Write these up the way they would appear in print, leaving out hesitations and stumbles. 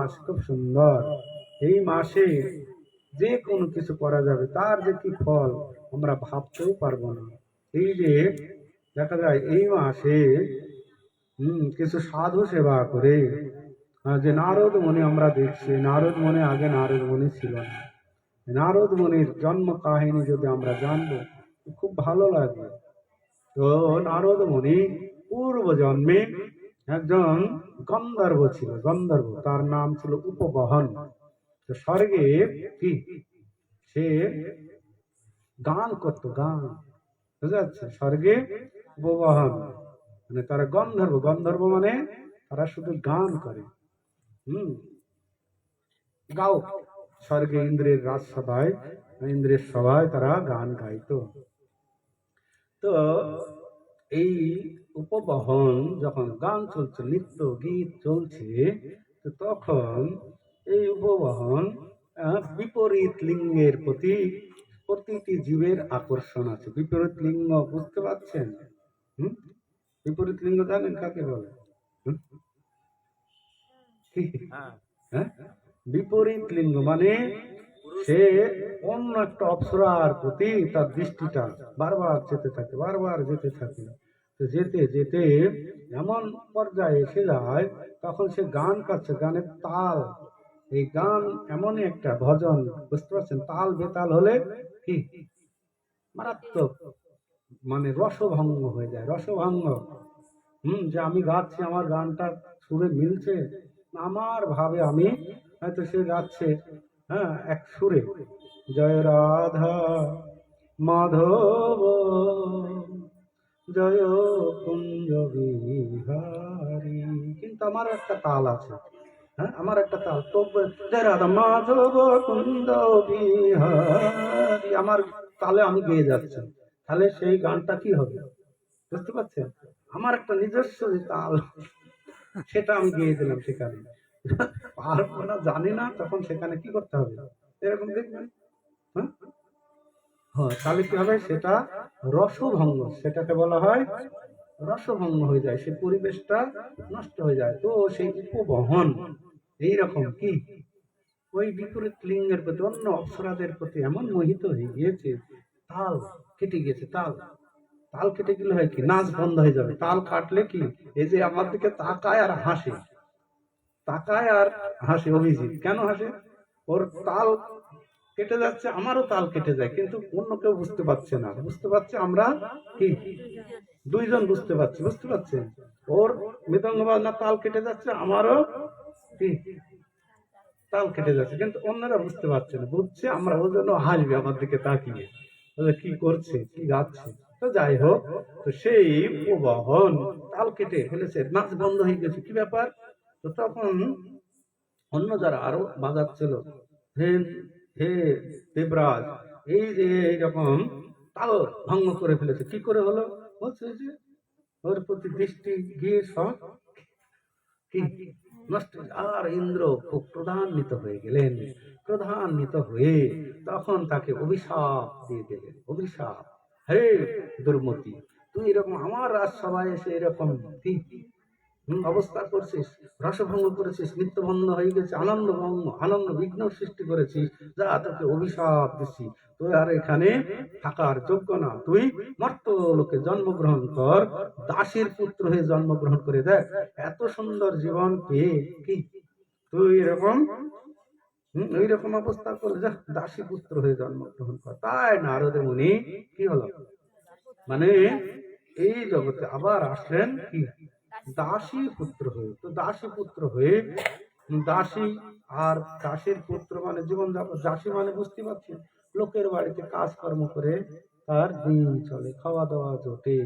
মাস খুব সুন্দর। এই মাসে যে কোনো কিছু করা যাবে, তার যে কি ফল আমরা ভাবতেও পারবো না। এই যে দেখা যায় এই মাসে কিছু সাধু সেবা করে, যে নারদ মুনি আমরা দেখছি, নারদ মুনি আগে নারদ মুনি ছিল না। নারদ মুনির জন্ম কাহিনী যদি আমরা জানবো খুব ভালো লাগবে। তো নারদ মুনি পূর্ব জন্মে একজন গন্ধর্ব ছিল, গন্ধর্ব, তার নাম ছিল উপবহন। তো স্বর্গে কি সে গান করতো, গান, বুঝা যাচ্ছে, স্বর্গে উপবহন মানে তারা গন্ধর্ব, গন্ধর্ব মানে তারা শুধু গান করে। হম গাও, স্বর্গে ইন্দ্রের রাজসভায়, ইন্দ্রের সভায় তারা গান গাইতো। তো এই উপবহন যখন গান চলছে, নৃত্য গীত চলছে, তো তখন এই উপবহন বিপরীত লিঙ্গের প্রতি প্রতিটি জীবের আকর্ষণ আছে। বিপরীত লিঙ্গ বুঝতে পারছেন? বিপরীত লিঙ্গ জানেন কাকে বলে? হ্যাঁ, বিপরীত লিঙ্গ মানে সে অন্য একটা অপ্সরার প্রতি তার দৃষ্টিটা বারবার যেতে থাকে, বারবার যেতে থাকে। তো যেতে যেতে এমন পর্যায়ে এসে যায়, তখন সে গান করছে, গানের তাল, এই গান এমনই একটা ভজন, বুঝতে পারছেন? তাল বেতাল হলে কি মারাত্মক, মানে রসভঙ্গ হয়ে যায়, রসভঙ্গ। যে আমি গাচ্ছি, আমার গানটা সুরে মিলছে, আমার ভাবে আমি হয়তো সে গাচ্ছে, হ্যাঁ, এক সুরে, জয় রাধা মাধব জয় কুঞ্জ বিহারী, কিন্তু আমার একটা তাল আছে, হ্যাঁ, আমার একটা তাল, তো জয় রাধা মাধব কুঞ্জ বিহারী, আমার তালে আমি গেয়ে যাচ্ছি, তাহলে সেই গানটা কি হবে? বুঝতে পারছেন? আমার একটা নিজস্ব তাল, সেটা আমি গেয়ে দিলাম সেখানে, পারবো না, জানি না, তখন সেখানে কি করতে হবে এরকম দেখবেন। হ্যাঁ, তাহলে কি হবে? সেটা রসভঙ্গ, সেটাকে বলা হয় রসভঙ্গ হয়ে যায়, সেই পরিবেশটা নষ্ট হয়ে যায়। তো সেই উপবহন এইরকম কি ওই বিপরীত লিঙ্গের প্রতি, অন্য অপ্সরাদের প্রতি এমন মোহিত হয়ে গিয়েছে, তাল কেটে গিয়েছে, তাল, তাল কেটে গেলে হয় কি, নাচ বন্ধ হয়ে যাবে। তাল কাটলে কি, এই যে আমার দিকে তাকায় আর হাসে, তাকায় আর হাসে, অভিজিৎ কেন হাসে? ওর তাল কেটে যাচ্ছে, আমারও তাল কেটে যায়, কিন্তু অন্য কেউ বুঝতে পারছে না, বুঝতে পারছে আমরা কি দুইজন বুঝতে পারছি, বুঝতে পারছেন? ওর মৃদঙ্গ বাজনা তাল কেটে যাচ্ছে, আমারও কি তাল কেটে যাচ্ছে, কিন্তু অন্যরা বুঝতে পারছে না, বুঝছে আমরা, ওই জন্য হাসবে আমার দিকে তাকিয়ে, কি করছে, কি গাচ্ছে। তো যাই হোক, তো সেই প্রবহন তাল কেটে ফেলেছে, নাচ বন্ধ হয়ে গেছে, কি ব্যাপার? তো তখন অন্য যারা আরো বাজাচ্ছিল, হে হে দেবরাজ, এই যে এইরকম তাল ভঙ্গ করে ফেলেছে, কি করে হলো? বলছে যে ওর প্রতি দৃষ্টি গিয়ে সব কি নষ্ট। আর ইন্দ্র খুব ক্রোধান্বিত হয়ে গেলেন, ক্রোধান্বিত হয়ে তখন তাকে অভিশাপ দিয়ে দিলেন, অভিশাপ, হে দুর্মতি, তুই এরকম আমার রাজসভায় এসে এরকম কি অবস্থা করছিস, রসভঙ্গ করেছিস, মৃত্যুভঙ্গ হয়ে গেছে, আনন্দ ভঙ্গ, আনন্দ বিঘ্ন সৃষ্টি করেছিস, যা তোকে অভিশাপ দিচ্ছি, তুই আর এখানে থাকার যোগ্য না, তুই মর্ত লোকে জন্মগ্রহণ কর, দাসীর পুত্র হয়ে জন্মগ্রহণ করে দেখ, এত সুন্দর জীবন পেয়ে কি তুই এরকম এইরকম অবস্থা করলে, যা দাসী পুত্র হয়ে জন্মগ্রহণ কর। তাই নারদ মুনি কি হলো, মানে এই জগতে আবার আসলেন কি দাসী পুত্র হয়ে। তো দাসী পুত্র হয়ে, দাসী আর দাসীর পুত্র মানে জীবন যাপন, দাসী মানে বুঝতে পারছেন, লোকের বাড়িতে কাজকর্ম করে তার দিন চলে, খাওয়া দাওয়া জোটে,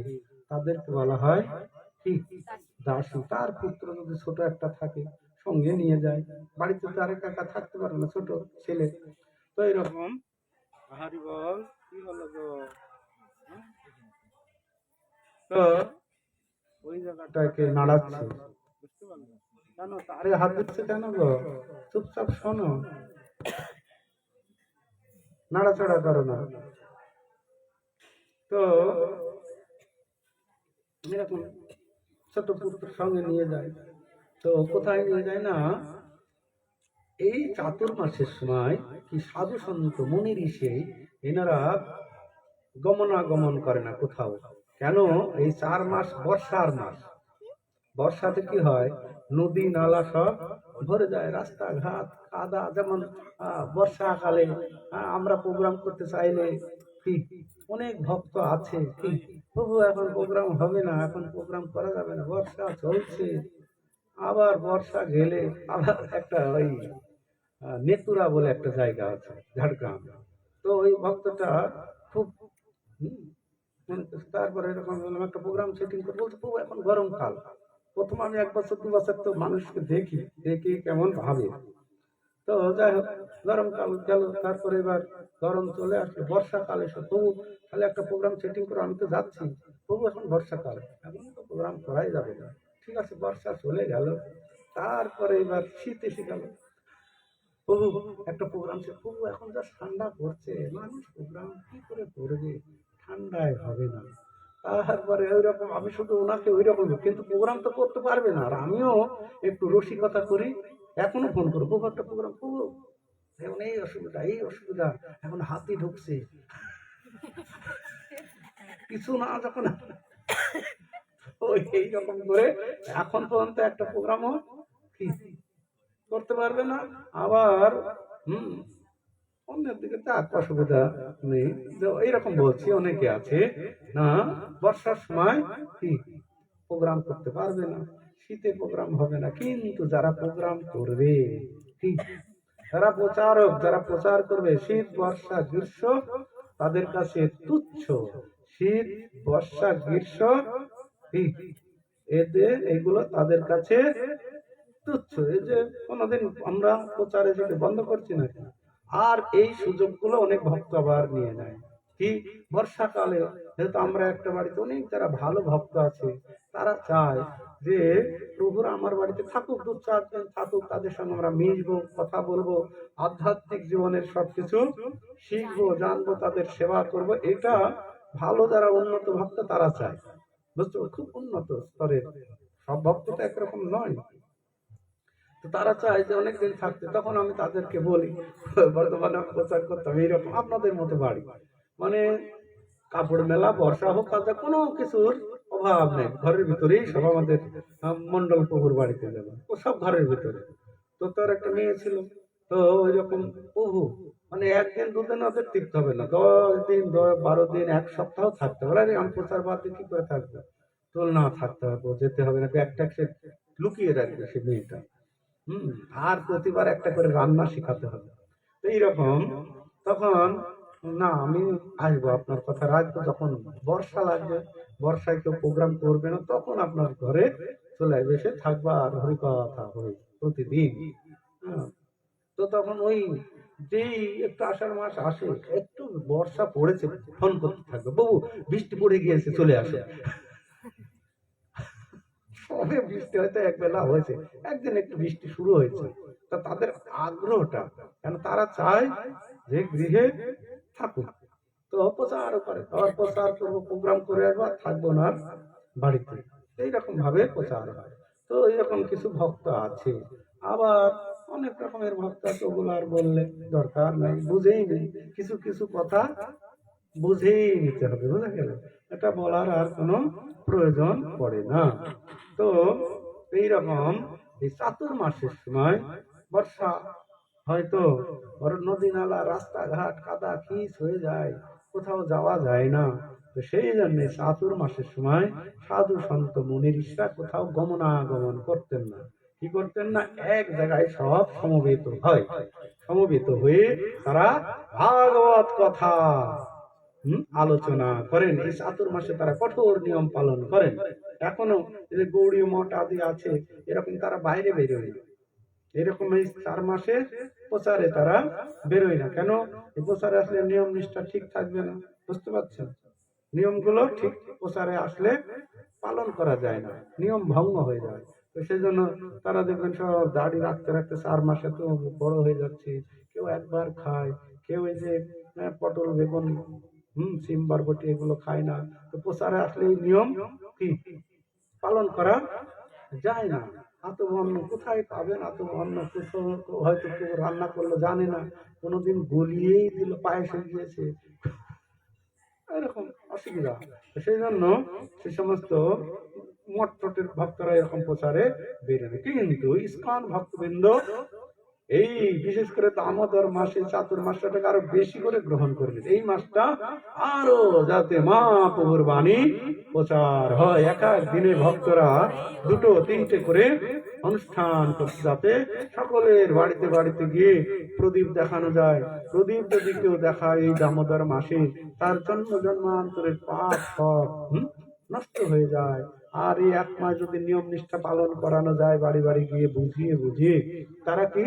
তাদেরকে বলা হয় কি দাসী। তার পুত্র যদি ছোট একটা থাকে, সঙ্গে নিয়ে যায়, বাড়িতে তো আরেক একা থাকতে পারে না, ছোট ছেলে। তো এরকম হারি বল, কি হলো গো? তো ওই জায়গাটাকে নাড়াচ্ছে, বুঝতে পারলেন? কেন তারে হাত দিচ্ছে কেন গো? চুপচাপ শোনো, নাড়াচাড়া করো না। তো এরকম ছোট পুত্র সঙ্গে নিয়ে যায়, তো কোথায় নিয়ে যায় না, এই চাতুর্মাসের সময় কি সাধু সন্ত মুনি ঋষি এনারা গমনাগমন করে না কোথাও। কেন? এই 4 মাস বর্ষার মাস। বর্ষাতে কি হয়, নদী নালা সব ভরে যায়, রাস্তাঘাট কাদা। যেমন বর্ষাকালে আমরা প্রোগ্রাম করতে চাইলে কি অনেক ভক্ত আছে কি, তবু এখন প্রোগ্রাম হবে না, এখন প্রোগ্রাম করা যাবে না, বর্ষা চলছে। আবার বর্ষা গেলে আবার একটা ওই নেতুরা বলে একটা জায়গা আছে ঝাড়গ্রাম, তো ওই ভক্তটা খুব তারপরে এরকম বললাম একটা প্রোগ্রাম সেটিং করে, বলছে খুব এখন গরমকাল। প্রথম আমি 1 বছর 2 বছর তো মানুষকে দেখি দেখি কেমন ভাবে, তো যাই হোক গরমকাল গেল, তারপরে এবার গরম চলে আসলো, বর্ষাকাল এসে তবু তাহলে একটা প্রোগ্রাম সেটিং করে আমি তো যাচ্ছি, তবু এখন বর্ষাকাল, এখন তো প্রোগ্রাম করাই যাবে না। ঠিক আছে, বর্ষা চলে গেল, তারপরে এবার শীত এসে গেল, তবু একটা প্রোগ্রাম সে, তবু এখন যা ঠান্ডা পড়ছে মানুষ প্রোগ্রাম কি করে করবে, ঠান্ডায় হবে না। তারপরে ওই রকম আমি শুধু ওনাকে ওই রকম, কিন্তু প্রোগ্রাম তো করতে পারবে না, আর আমিও একটু রসিকতা করি, এখনো ফোন করবো একটা প্রোগ্রাম করবো, এখন এই অসুবিধা এই অসুবিধা, এখন হাতি ঢুকছে কিছু না, যখন ওই এইরকম করে এখন পর্যন্ত একটা প্রোগ্রামও করতে পারবে না। আবার অন্যের দিকে তো আর অসুবিধা নেই, এইরকম বলছি অনেকে আছে না বর্ষার সময় কি প্রোগ্রাম করতে পারবে না, শীতে প্রোগ্রাম হবে না, কিন্তু যারা প্রোগ্রাম করবে কি, যারা প্রচারক, যারা প্রচার করবে, শীত বর্ষা গ্রীষ্ম তাদের কাছে তুচ্ছ, শীত বর্ষা গ্রীষ্ম এদের এগুলো তাদের কাছে তুচ্ছ। এই যে কোনোদিন আমরা প্রচারে যেতে বন্ধ করছি না, আর এই সুযোগগুলো অনেক ভক্ত আবার নিয়ে নেয় কি, বর্ষাকালে যেহেতু আমরা একটা বাড়িতে অনেক যারা ভালো ভক্ত আছে, তারা চায় যে প্রভুরা আমার বাড়িতে থাকুক, 2-4 দিন থাকুক, তাদের সঙ্গে আমরা মিশবো, কথা বলবো, আধ্যাত্মিক জীবনের সবকিছু শিখবো, জানবো, তাদের সেবা করব। এটা ভালো যারা উন্নত ভক্ত তারা চায়, বুঝতে, খুব উন্নত স্তরের, সব ভক্ত তো একরকম নয়, তো তারা চায় যে অনেকদিন থাকতে। তখন আমি তাদেরকে বলি, বর্তমানে আমি প্রচার করতাম এইরকম আপনাদের মতো বাড়ি, মানে কাপড় মেলা, বর্ষা হোক কাজে কোনো কিছুর অভাব নেই, ঘরের ভিতরেই সব আমাদের মন্ডল প্রভুর বাড়িতে যাবে, ও সব ঘরের ভিতরে। তো তার একটা মেয়ে ছিল, তো ওই রকম প্রভু মানে 1 দিন 2 দিন ওদের টিকতে হবে না, 10 দিন 12 দিন 1 সপ্তাহ থাকতে হবে। আরে আমি প্রচার বাদ দিয়ে কি করে থাকবে, তো না থাকতে হবে, যেতে হবে না, ব্যাগটা সে লুকিয়ে রাখবে সে মেয়েটা। আর প্রতিবার একটা করে রান্না শেখাতে হবে, তো এইরকম। তখন না আমি আসবো, আপনার কথা রাখবো, যখন বর্ষা লাগবে, বর্ষায় কেউ প্রোগ্রাম করবে না, তখন আপনার ঘরে চলে আসবে, এসে থাকবা আর হরি কথা হবে প্রতিদিন। তো তখন ওই যেই একটু আষাঢ় মাস আসে, একটু বর্ষা পড়েছে, ফোন করতে থাকবে, বাবু বৃষ্টি পড়ে গিয়েছে চলে আসে। সবে বৃষ্টি হয়তো একবেলা হয়েছে, একদিন একটু বৃষ্টি শুরু হয়েছে, তা তাদের আগ্রহটা, কেন তারা চায় যে গৃহে থাকুক, তো অপচার করে, অপচার করবো, প্রোগ্রাম করে আসবো, থাকবো না বাড়িতে, এইরকম ভাবে প্রচার হয়। তো এইরকম কিছু ভক্ত আছে, আবার অনেক রকমের ভক্ত আছে, ওগুলো আর বললে দরকার নাই, বুঝেই নেই, কিছু কিছু কথা বুঝেই নিতে হবে, বুঝা গেল, এটা বলার আর কোনো প্রয়োজন পড়ে না। তো এইরকম এই চাতুর্মাসের সময় বর্ষা হয়তো নদী নালা রাস্তাঘাট কাদা খিচ হয়ে যায়, কোথাও যাওয়া যায় না, তো সেই জন্য চাতুর্মাসের সময় সাধু সন্ত মুনি ঋষিরা কোথাও গমনাগমন করতেন না, কি করতেন না, এক জায়গায় সব সমবেত হয়, সমবেত হয়ে তারা ভাগবত কথা আলোচনা করেন। এই চাতুর্মাসে তারা কঠোর নিয়ম পালন করেন। এখনো যে গৌড়ীয় মঠ আদি আছে, এরকম তারা বাইরে বেরোয় না, এরকম এই 4 মাসে প্রচারে তারা বেরোয় না। কেন? এই প্রচারে আসলে নিয়ম নিষ্ঠা ঠিক থাকবে না, বুঝতে পারছেন, নিয়মগুলো ঠিক প্রচারে আসলে পালন করা যায় না, নিয়ম ভঙ্গ হয়ে যায়। তো সেই জন্য তারা দেখবেন সব দাড়ি রাখতে রাখতে 4 মাসে তো বড় হয়ে যাচ্ছে, কেউ একবার খায়, কেউ এই যে পটল বেগুন সিম বরবটি এগুলো খায় না। তো প্রচারে আসলে এই নিয়ম কি পালন করা যায় না। আতপ অন্ন কোথায় পাবেন? আতপ অন্ন হয়তো কেউ রান্না করলো জানে না, কোনোদিন গলিয়েই দিল, পায়েস হয়ে গিয়েছে, এরকম অসুবিধা। সেই জন্য সে সমস্ত মঠের ভক্তরা এরকম প্রচারে বেরোবে। কিন্তু ইসকন ভক্তবৃন্দ এই বিশেষ করে দামোদর মাসে চাতুর্মাসটাকে আরো বেশি করে গ্রহণ করবে। এই মাসটা আরো যাতে মহাপ্রভুর বাণী প্রচার হয়, এক এক দিনে ভক্তরা দুটো তিনটে করে অনুষ্ঠান করতে, যাতে সকলের বাড়িতে বাড়িতে গিয়ে প্রদীপ দেখানো যায়। প্রদীপ যদি কেউ দেখায় এই দামোদর মাসে, তার জন্ম জন্মান্তরের পাপ সব নষ্ট হয়ে যায়। আর এই এক মাস যদি নিয়ম নিষ্ঠা পালন করানো যায়, বাড়ি বাড়ি গিয়ে বুঝিয়ে বুঝিয়ে, তারা কি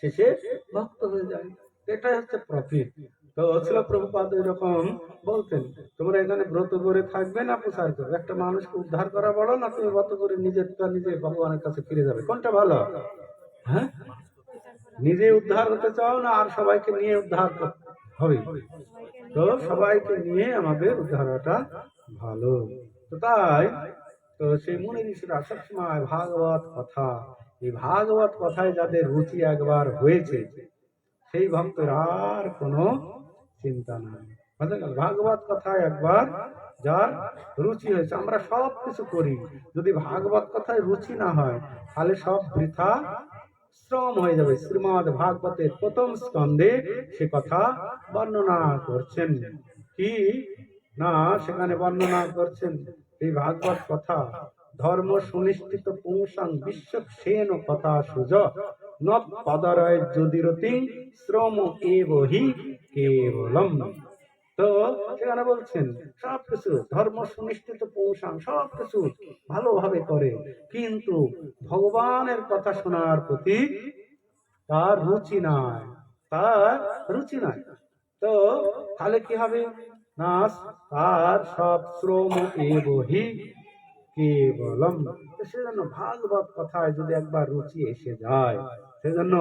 শেষে ভক্ত হয়ে যায়। এটাই হচ্ছে প্রফিট। তো ছিল প্রভুপাদ এরকম বলতেন, তোমরা এখানে ব্রত করে থাকবে না প্রচার করবে? একটা মানুষকে উদ্ধার করা বড়, না তুমি ব্রত করে নিজেরটা নিজে ভগবানের কাছে ফিরে যাবে? কোনটা ভালো? হ্যাঁ, নিজে উদ্ধার হতে চাও না আর সবাইকে নিয়ে উদ্ধার হবে? তো সবাইকে নিয়ে আমাদের উদ্ধার হওয়াটা ভালো। তো তাই তো সেই মুনি ঋষিরা সবসময় ভাগবত কথা, এই ভাগবত কথায় যাদের রুচি একবার হয়েছে, সেই ভক্তের আর কোনো চিন্তা নাই। বুঝা গেল? ভাগবত কথায় একবার যার রুচি হয়েছে, আমরা সব কিছু করি, যদি ভাগবত কথায় রুচি না হয় তাহলে সব বৃথা শ্রম হয়ে যাবে। শ্রীমদ ভাগবতের প্রথম স্কন্ধে সে কথা বর্ণনা করছেন। কি না, সেখানে বর্ণনা করছেন এই ভাগবত কথা, ধর্ম সুনিষ্ঠিত পুংসাং বিশ্বক্ষেন কথা সুজ নত পদরয় যদিরতি শ্রম এবহি কেবলম। তো সেখানে বলছেন সবকিছু ধর্ম সুনিষ্ঠিত পুংসাং সবকিছু ভালোভাবে করে, কিন্তু ভগবানের কথা শোনার প্রতি তার রুচি নাই, তার রুচি নাই। তো তাহলে কি হবে না, তার সব শ্রম এবহি কেবলম। সেজন্য ভাগবত কথায় যদি একবার রুচি এসে যায়, সেজন্য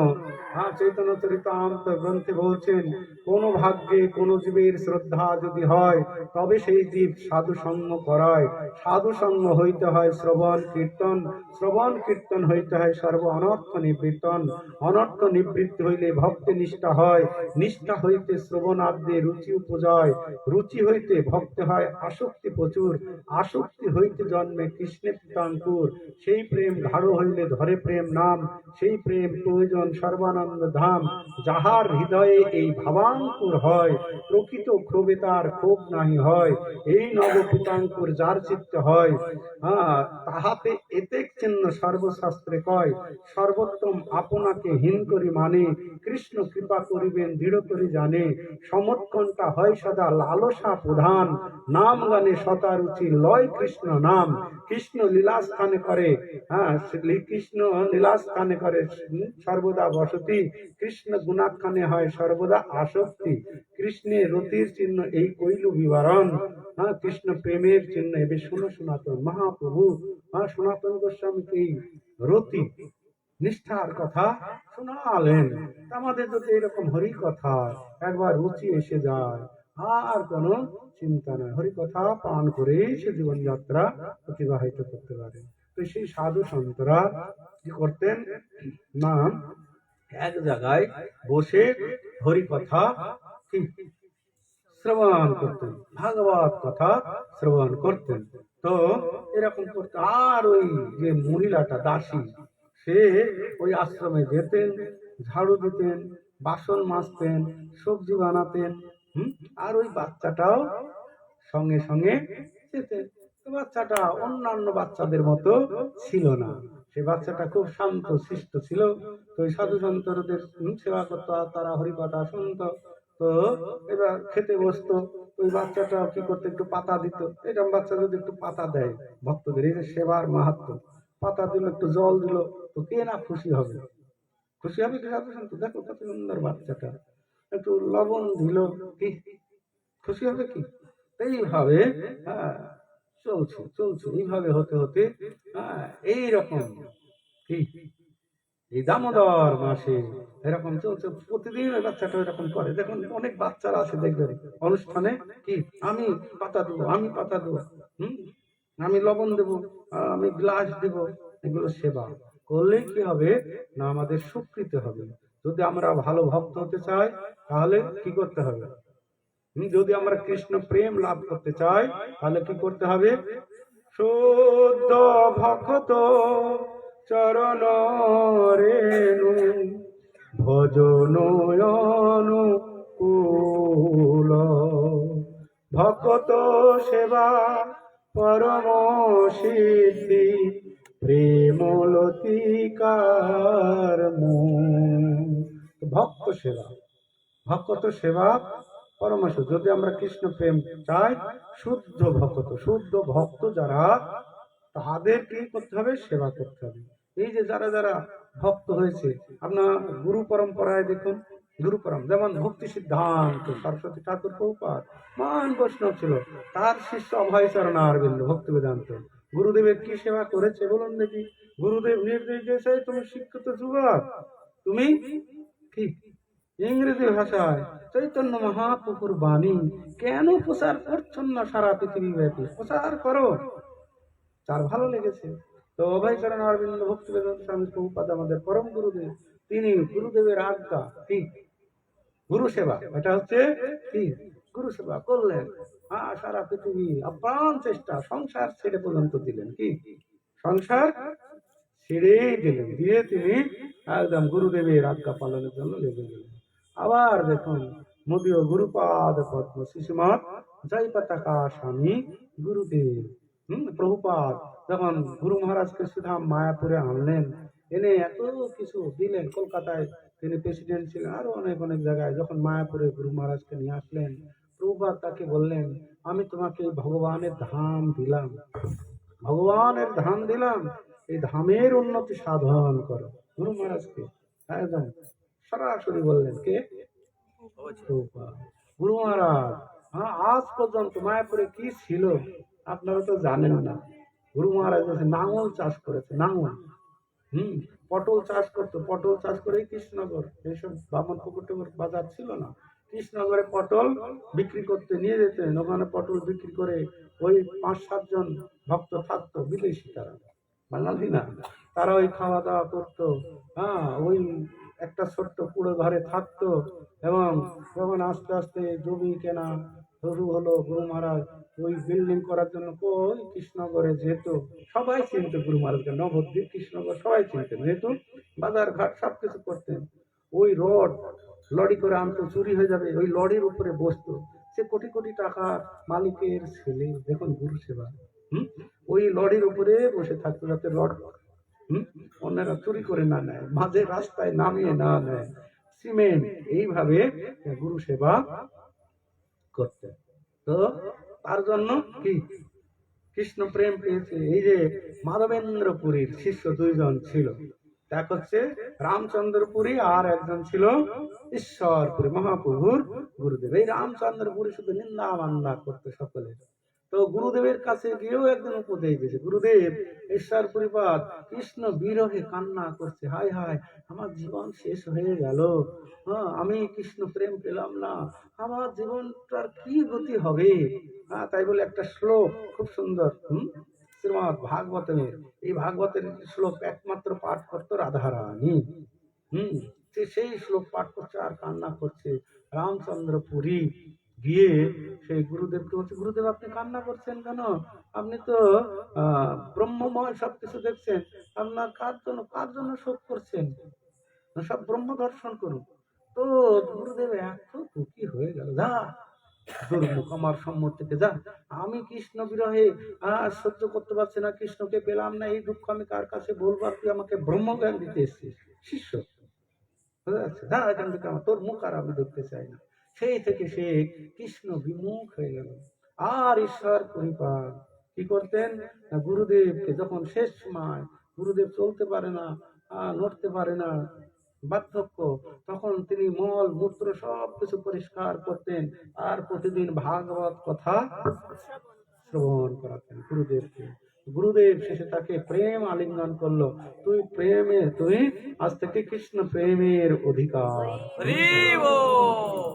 চৈতন্য চরিতামৃত গ্রন্থে বলছেন, কোন ভাগ্যে কোন জীবের শ্রদ্ধা যদি হয়, তবে সেই জীব সাধু সঙ্গ করায়, সাধু সঙ্গ হইতে হয় শ্রবণ কীর্তন, শ্রবণ কীর্তন হইতে হয় সর্ব অনর্থ নিবৃত্তন, অনর্থ নিবৃত্তি হইলে ভক্তি নিষ্ঠা হয়, নিষ্ঠা হইতে শ্রবণাদ্যে রুচি উপজয়, রুচি হইতে ভক্তি হয় আসক্তি প্রচুর, আসক্তি হইতে জন্মে কৃষ্ণের পিতাঙ্কুর, সেই প্রেম গাঢ় হইলে ধরে প্রেম নাম, সেই প্রেম প্রয়োজন সর্বানন্দ ধাম, যাহার হৃদয়ে এই ভাবাঙ্কুর হয়, প্রকৃত ক্ষোভে তার ক্ষোভ নাহি হয়, এই নব পিতাঙ্কুর যার চিত্তে হয়, তাহাতে এতেক চিহ্ন সর্বশাস্ত্রে কয়, সর্বোত্তম আপনাকে হীন করি মানে, কৃষ্ণ কৃপা করিবেন দৃঢ় করি জানে, সমৎকণ্ঠা হয় সদা লালসা প্রধান, নাম গানে শতা রুচি লয় কৃষ্ণ নাম, কৃষ্ণ লীলাস্থানে করে, কৃষ্ণ লীলাস্থানে করে সর্বদা বসতি, কৃষ্ণ গুণাখ্যানে হয় সর্বদা আসক্তি, কৃষ্ণের রতির চিহ্ন এই কইল বিবরণ, কৃষ্ণ প্রেমের চিহ্ন এবে শুনো সনাতন মহাপ্রভু, সনাতন গোস্বামীকে এই রতি নিষ্ঠার কথা শোনালেন। আমাদের যদি এরকম হরি কথা একবার রুচি এসে যায়, আর কোনো চিন্তা নাই, হরি কথা পান করে সে জীবনযাত্রা অতিবাহিত করতে পারে। তো সেই সাধু সন্তরা কি করতেন না, এক জায়গায় বসে হরি কথা শ্রবণ করতেন, ভাগবত কথা শ্রবণ করতেন। তো এরকম করতে, আর ওই যে মহিলাটা দাসী, সে ওই আশ্রমে যেতেন, ঝাড়ু দিতেন, বাসন মাজতেন, সবজি বানাতেন, আর ওই বাচ্চাটাও সঙ্গে সঙ্গে যেতেন। তো বাচ্চাটা অন্যান্য বাচ্চাদের মতো ছিল না, সে বাচ্চাটা খুব শান্ত শিষ্ট ছিল। তো ওই সাধু সন্তদের সেবা করতো, তারা হরিকথা শুনতো। তো এবার খেতে বসতো, ওই বাচ্চাটা কি করতো, একটু পাতা দিত। এরকম বাচ্চা যদি একটু পাতা দেয় ভক্তদের, এই যে সেবার মাহাত্ম, পাতা দিল, একটু জল দিল, তো কে না খুশি হবে? খুশি হবে কি সাধু সন্ত? দেখো কত সুন্দর বাচ্চাটা, একটু লবণ দিল, কি খুশি হবে কি? এইভাবে চলছে চলছে, এইভাবে হতে হতে এইরকম কি এই দামোদর মাসে এরকম চলছে। প্রতিদিন ওই বাচ্চাটা এরকম করে। দেখুন অনেক বাচ্চারা আছে দেখবেন অনুষ্ঠানে, কি আমি পাতা দেবো, আমি পাতা দেবো, আমি লবণ দেবো, আমি গ্লাস দেবো, এগুলো সেবা করলে কি হবে না, আমাদের স্বীকৃতি হবে। যদি আমরা ভালো ভক্ত হতে চাই তাহলে কি করতে হবে? যদি আমরা কৃষ্ণ প্রেম লাভ করতে চাই তাহলে কি করতে হবে? শুদ্ধ ভক্ত চরণ রেণু ভজন অনুকূল ভক্ত সেবা পরম সিদ্ধি প্রেমলতিকার ভক্ত সেবা, ভক্ত সেবা পরমাশ। যদি আমরা কৃষ্ণ প্রেম চাই, শুদ্ধ ভক্ত যারা, তাদের কি করতে হবে? সেবা করতে হবে। এই যে যারা যারা ভক্ত হয়েছে, আপনার গুরু পরম্পরায় দেখুন, গুরু পরম্পরা যেমন ভক্তি সিদ্ধান্ত সরস্বতী ঠাকুর প্রভুপাদ মহান বৈষ্ণব ছিল, তার শিষ্য অভয়চরণ অরবিন্দ ভক্তি বেদান্ত গুরুদেবের কি সেবা করেছে বলুন দেখি? গুরুদেব নির্দেশ দিয়েছে, তুমি শিক্ষিত যুবক, তুমি কি ইংরেজি ভাষায় চৈতন্য মহাপ্রভুর বাণী কেন প্রচার করছেন না সারা পৃথিবী ব্যাপী? প্রচার করো। তার ভালো লেগেছে। তো অভয়চরণ অরবিন্দ ভক্তি বেদান্ত স্বামী প্রভুপাদ আমাদের পরম গুরুদেব, তিনি গুরুদেবের আজ্ঞা কি গুরু সেবা, এটা হচ্ছে কি গুরু সেবা করলেন। সারা পৃথিবী আপ্রাণ চেষ্টা, সংসার ছেড়ে পর্যন্ত দিলেন, কি সংসার ছেড়েই দিলেন, দিয়ে তিনি একদম গুরুদেবের আজ্ঞা পালনের জন্য লেগে গেলেন। আবার দেখুন মোদীয় গুরুপাদ পদ্ম শিশুমত জয় পতাকা স্বামী গুরুদেব প্রভুপাদ যখন গুরু মহারাজকে সুধাম মায়াপুরে আনলেন, এনে এত কিছু দিলেন। কলকাতায় তিনি প্রেসিডেন্ট ছিলেন, আরো অনেক অনেক জায়গায়। যখন মায়াপুরে গুরু মহারাজকে নিয়ে আসলেন, প্রভুপাদ তাকে বললেন, আমি তোমাকে ভগবানের ধাম দিলাম, ভগবানের ধাম দিলাম, এই ধামের উন্নতি সাধন করো। গুরু মহারাজকে একদম সরাসরি বললেন, কে? গুরু মহারাজ। আজ পর্যন্ত মায়াপুরে কি ছিল আপনারা তো জানেন না। গুরু মহারাজ নাঙল চাষ করেছে, নাঙল। পটল চাষ করতো, পটল চাষ করে কৃষ্ণনগর, এইসব বামন পুকুর বাজার ছিল না, কৃষ্ণনগরে পটল বিক্রি করতে নিয়ে যেতেন। ওখানে পটল বিক্রি করে ওই 5-7 জন ভক্ত থাকতো, বিদেশি, তারা বাঙালি না, তারা ওই খাওয়া দাওয়া করতো। ওই একটা ছোট্ট পুরো ঘরে থাকতো। এবং যখন আস্তে আস্তে জমি কেনা শুরু হলো, গুরু মহারাজ ওই বিল্ডিং করার জন্য ওই কৃষ্ণনগরে যেত। সবাই চিনতো গুরু মহারাজকে, নবদ্বীপ কৃষ্ণনগর সবাই চিনতেন, যেহেতু বাজার ঘাট সবকিছু করতেন। ওই লরি করে আনতো, চুরি হয়ে যাবে, ওই লরির উপরে বসতো। সে কোটি কোটি টাকার মালিকের ছেলে, দেখুন গুরু সেবা। ওই লরির উপরে বসে থাকতো, যাতে লড অন্যরা চুরি করে না নেয়, মাঝে রাস্তায় নামিয়ে না নেয়, সিমেন্ট। এইভাবে গুরু সেবা করতে। তো তার জন্য কি কৃষ্ণ প্রেম পেয়েছে। এই যে মাধবেন্দ্রপুরীর শিষ্য 2 জন ছিল, এক হচ্ছে রামচন্দ্রপুরী আর একজন ছিল ঈশ্বরপুরী মহাপ্রভুর গুরুদেব। এই রামচন্দ্রপুরী শুধু নিন্দা মান্দা করতে সকলের। তো গুরুদেবের কাছে গিয়েও একদিন উপদেশ দিয়েছে, গুরুদেব ঈশ্বরপুরীপাদ কৃষ্ণ বিরহে কান্না করছে, হায় হায় আমার জীবন শেষ হয়ে গেল, আমি কৃষ্ণ প্রেম পেলাম না, আমার জীবনটার কি গতি হবে? তাই বলে একটা শ্লোক খুব সুন্দর, শ্রীমদ ভাগবতের, এই ভাগবতের শ্লোক একমাত্র পাঠ করতো রাধারানী। সেই শ্লোক পাঠ করছে আর কান্না করছে। রামচন্দ্রপুরী গিয়ে সেই গুরুদেবকে বলছে, গুরুদেব আপনি কান্না করছেন কেন? আপনি তো ব্রহ্মময় সবকিছু দেখছেন, আপনার কার জন্য শোক করছেন? সব ব্রহ্ম দর্শন করুন। তো গুরুদেব এত দুঃখী হয়ে গেল, যা দুর্মুখ আমার সম্মুখ থেকে যা, আমি কৃষ্ণ বিরহে সহ্য করতে পারছি না, কৃষ্ণকে পেলাম না, এই দুঃখ আমি কার কাছে বলবো? তুই আমাকে ব্রহ্মজ্ঞান দিতে এসেছিস শিষ্য, বুঝতে পারছিস? যা এখান থেকে, আমার তোর মুখ আর আমি দেখতে চাই না। সেই থেকে সে কৃষ্ণ বিমুখ হয়ে গেল। আর ঈশ্বর পরিপাল কি করতেন, গুরুদেবকে যখন শেষ সময় গুরুদেব চলতে পারে না, নড়তে পারে না, বার্ধক্য, তখন তিনি মল মূত্র সব কিছু পরিষ্কার করতেন আর প্রতিদিন ভাগবত কথা শ্রবণ করাতেন গুরুদেবকে। গুরুদেব শেষে তাকে প্রেম আলিঙ্গন করলো, তুই আজ থেকে কৃষ্ণ প্রেমের অধিকার।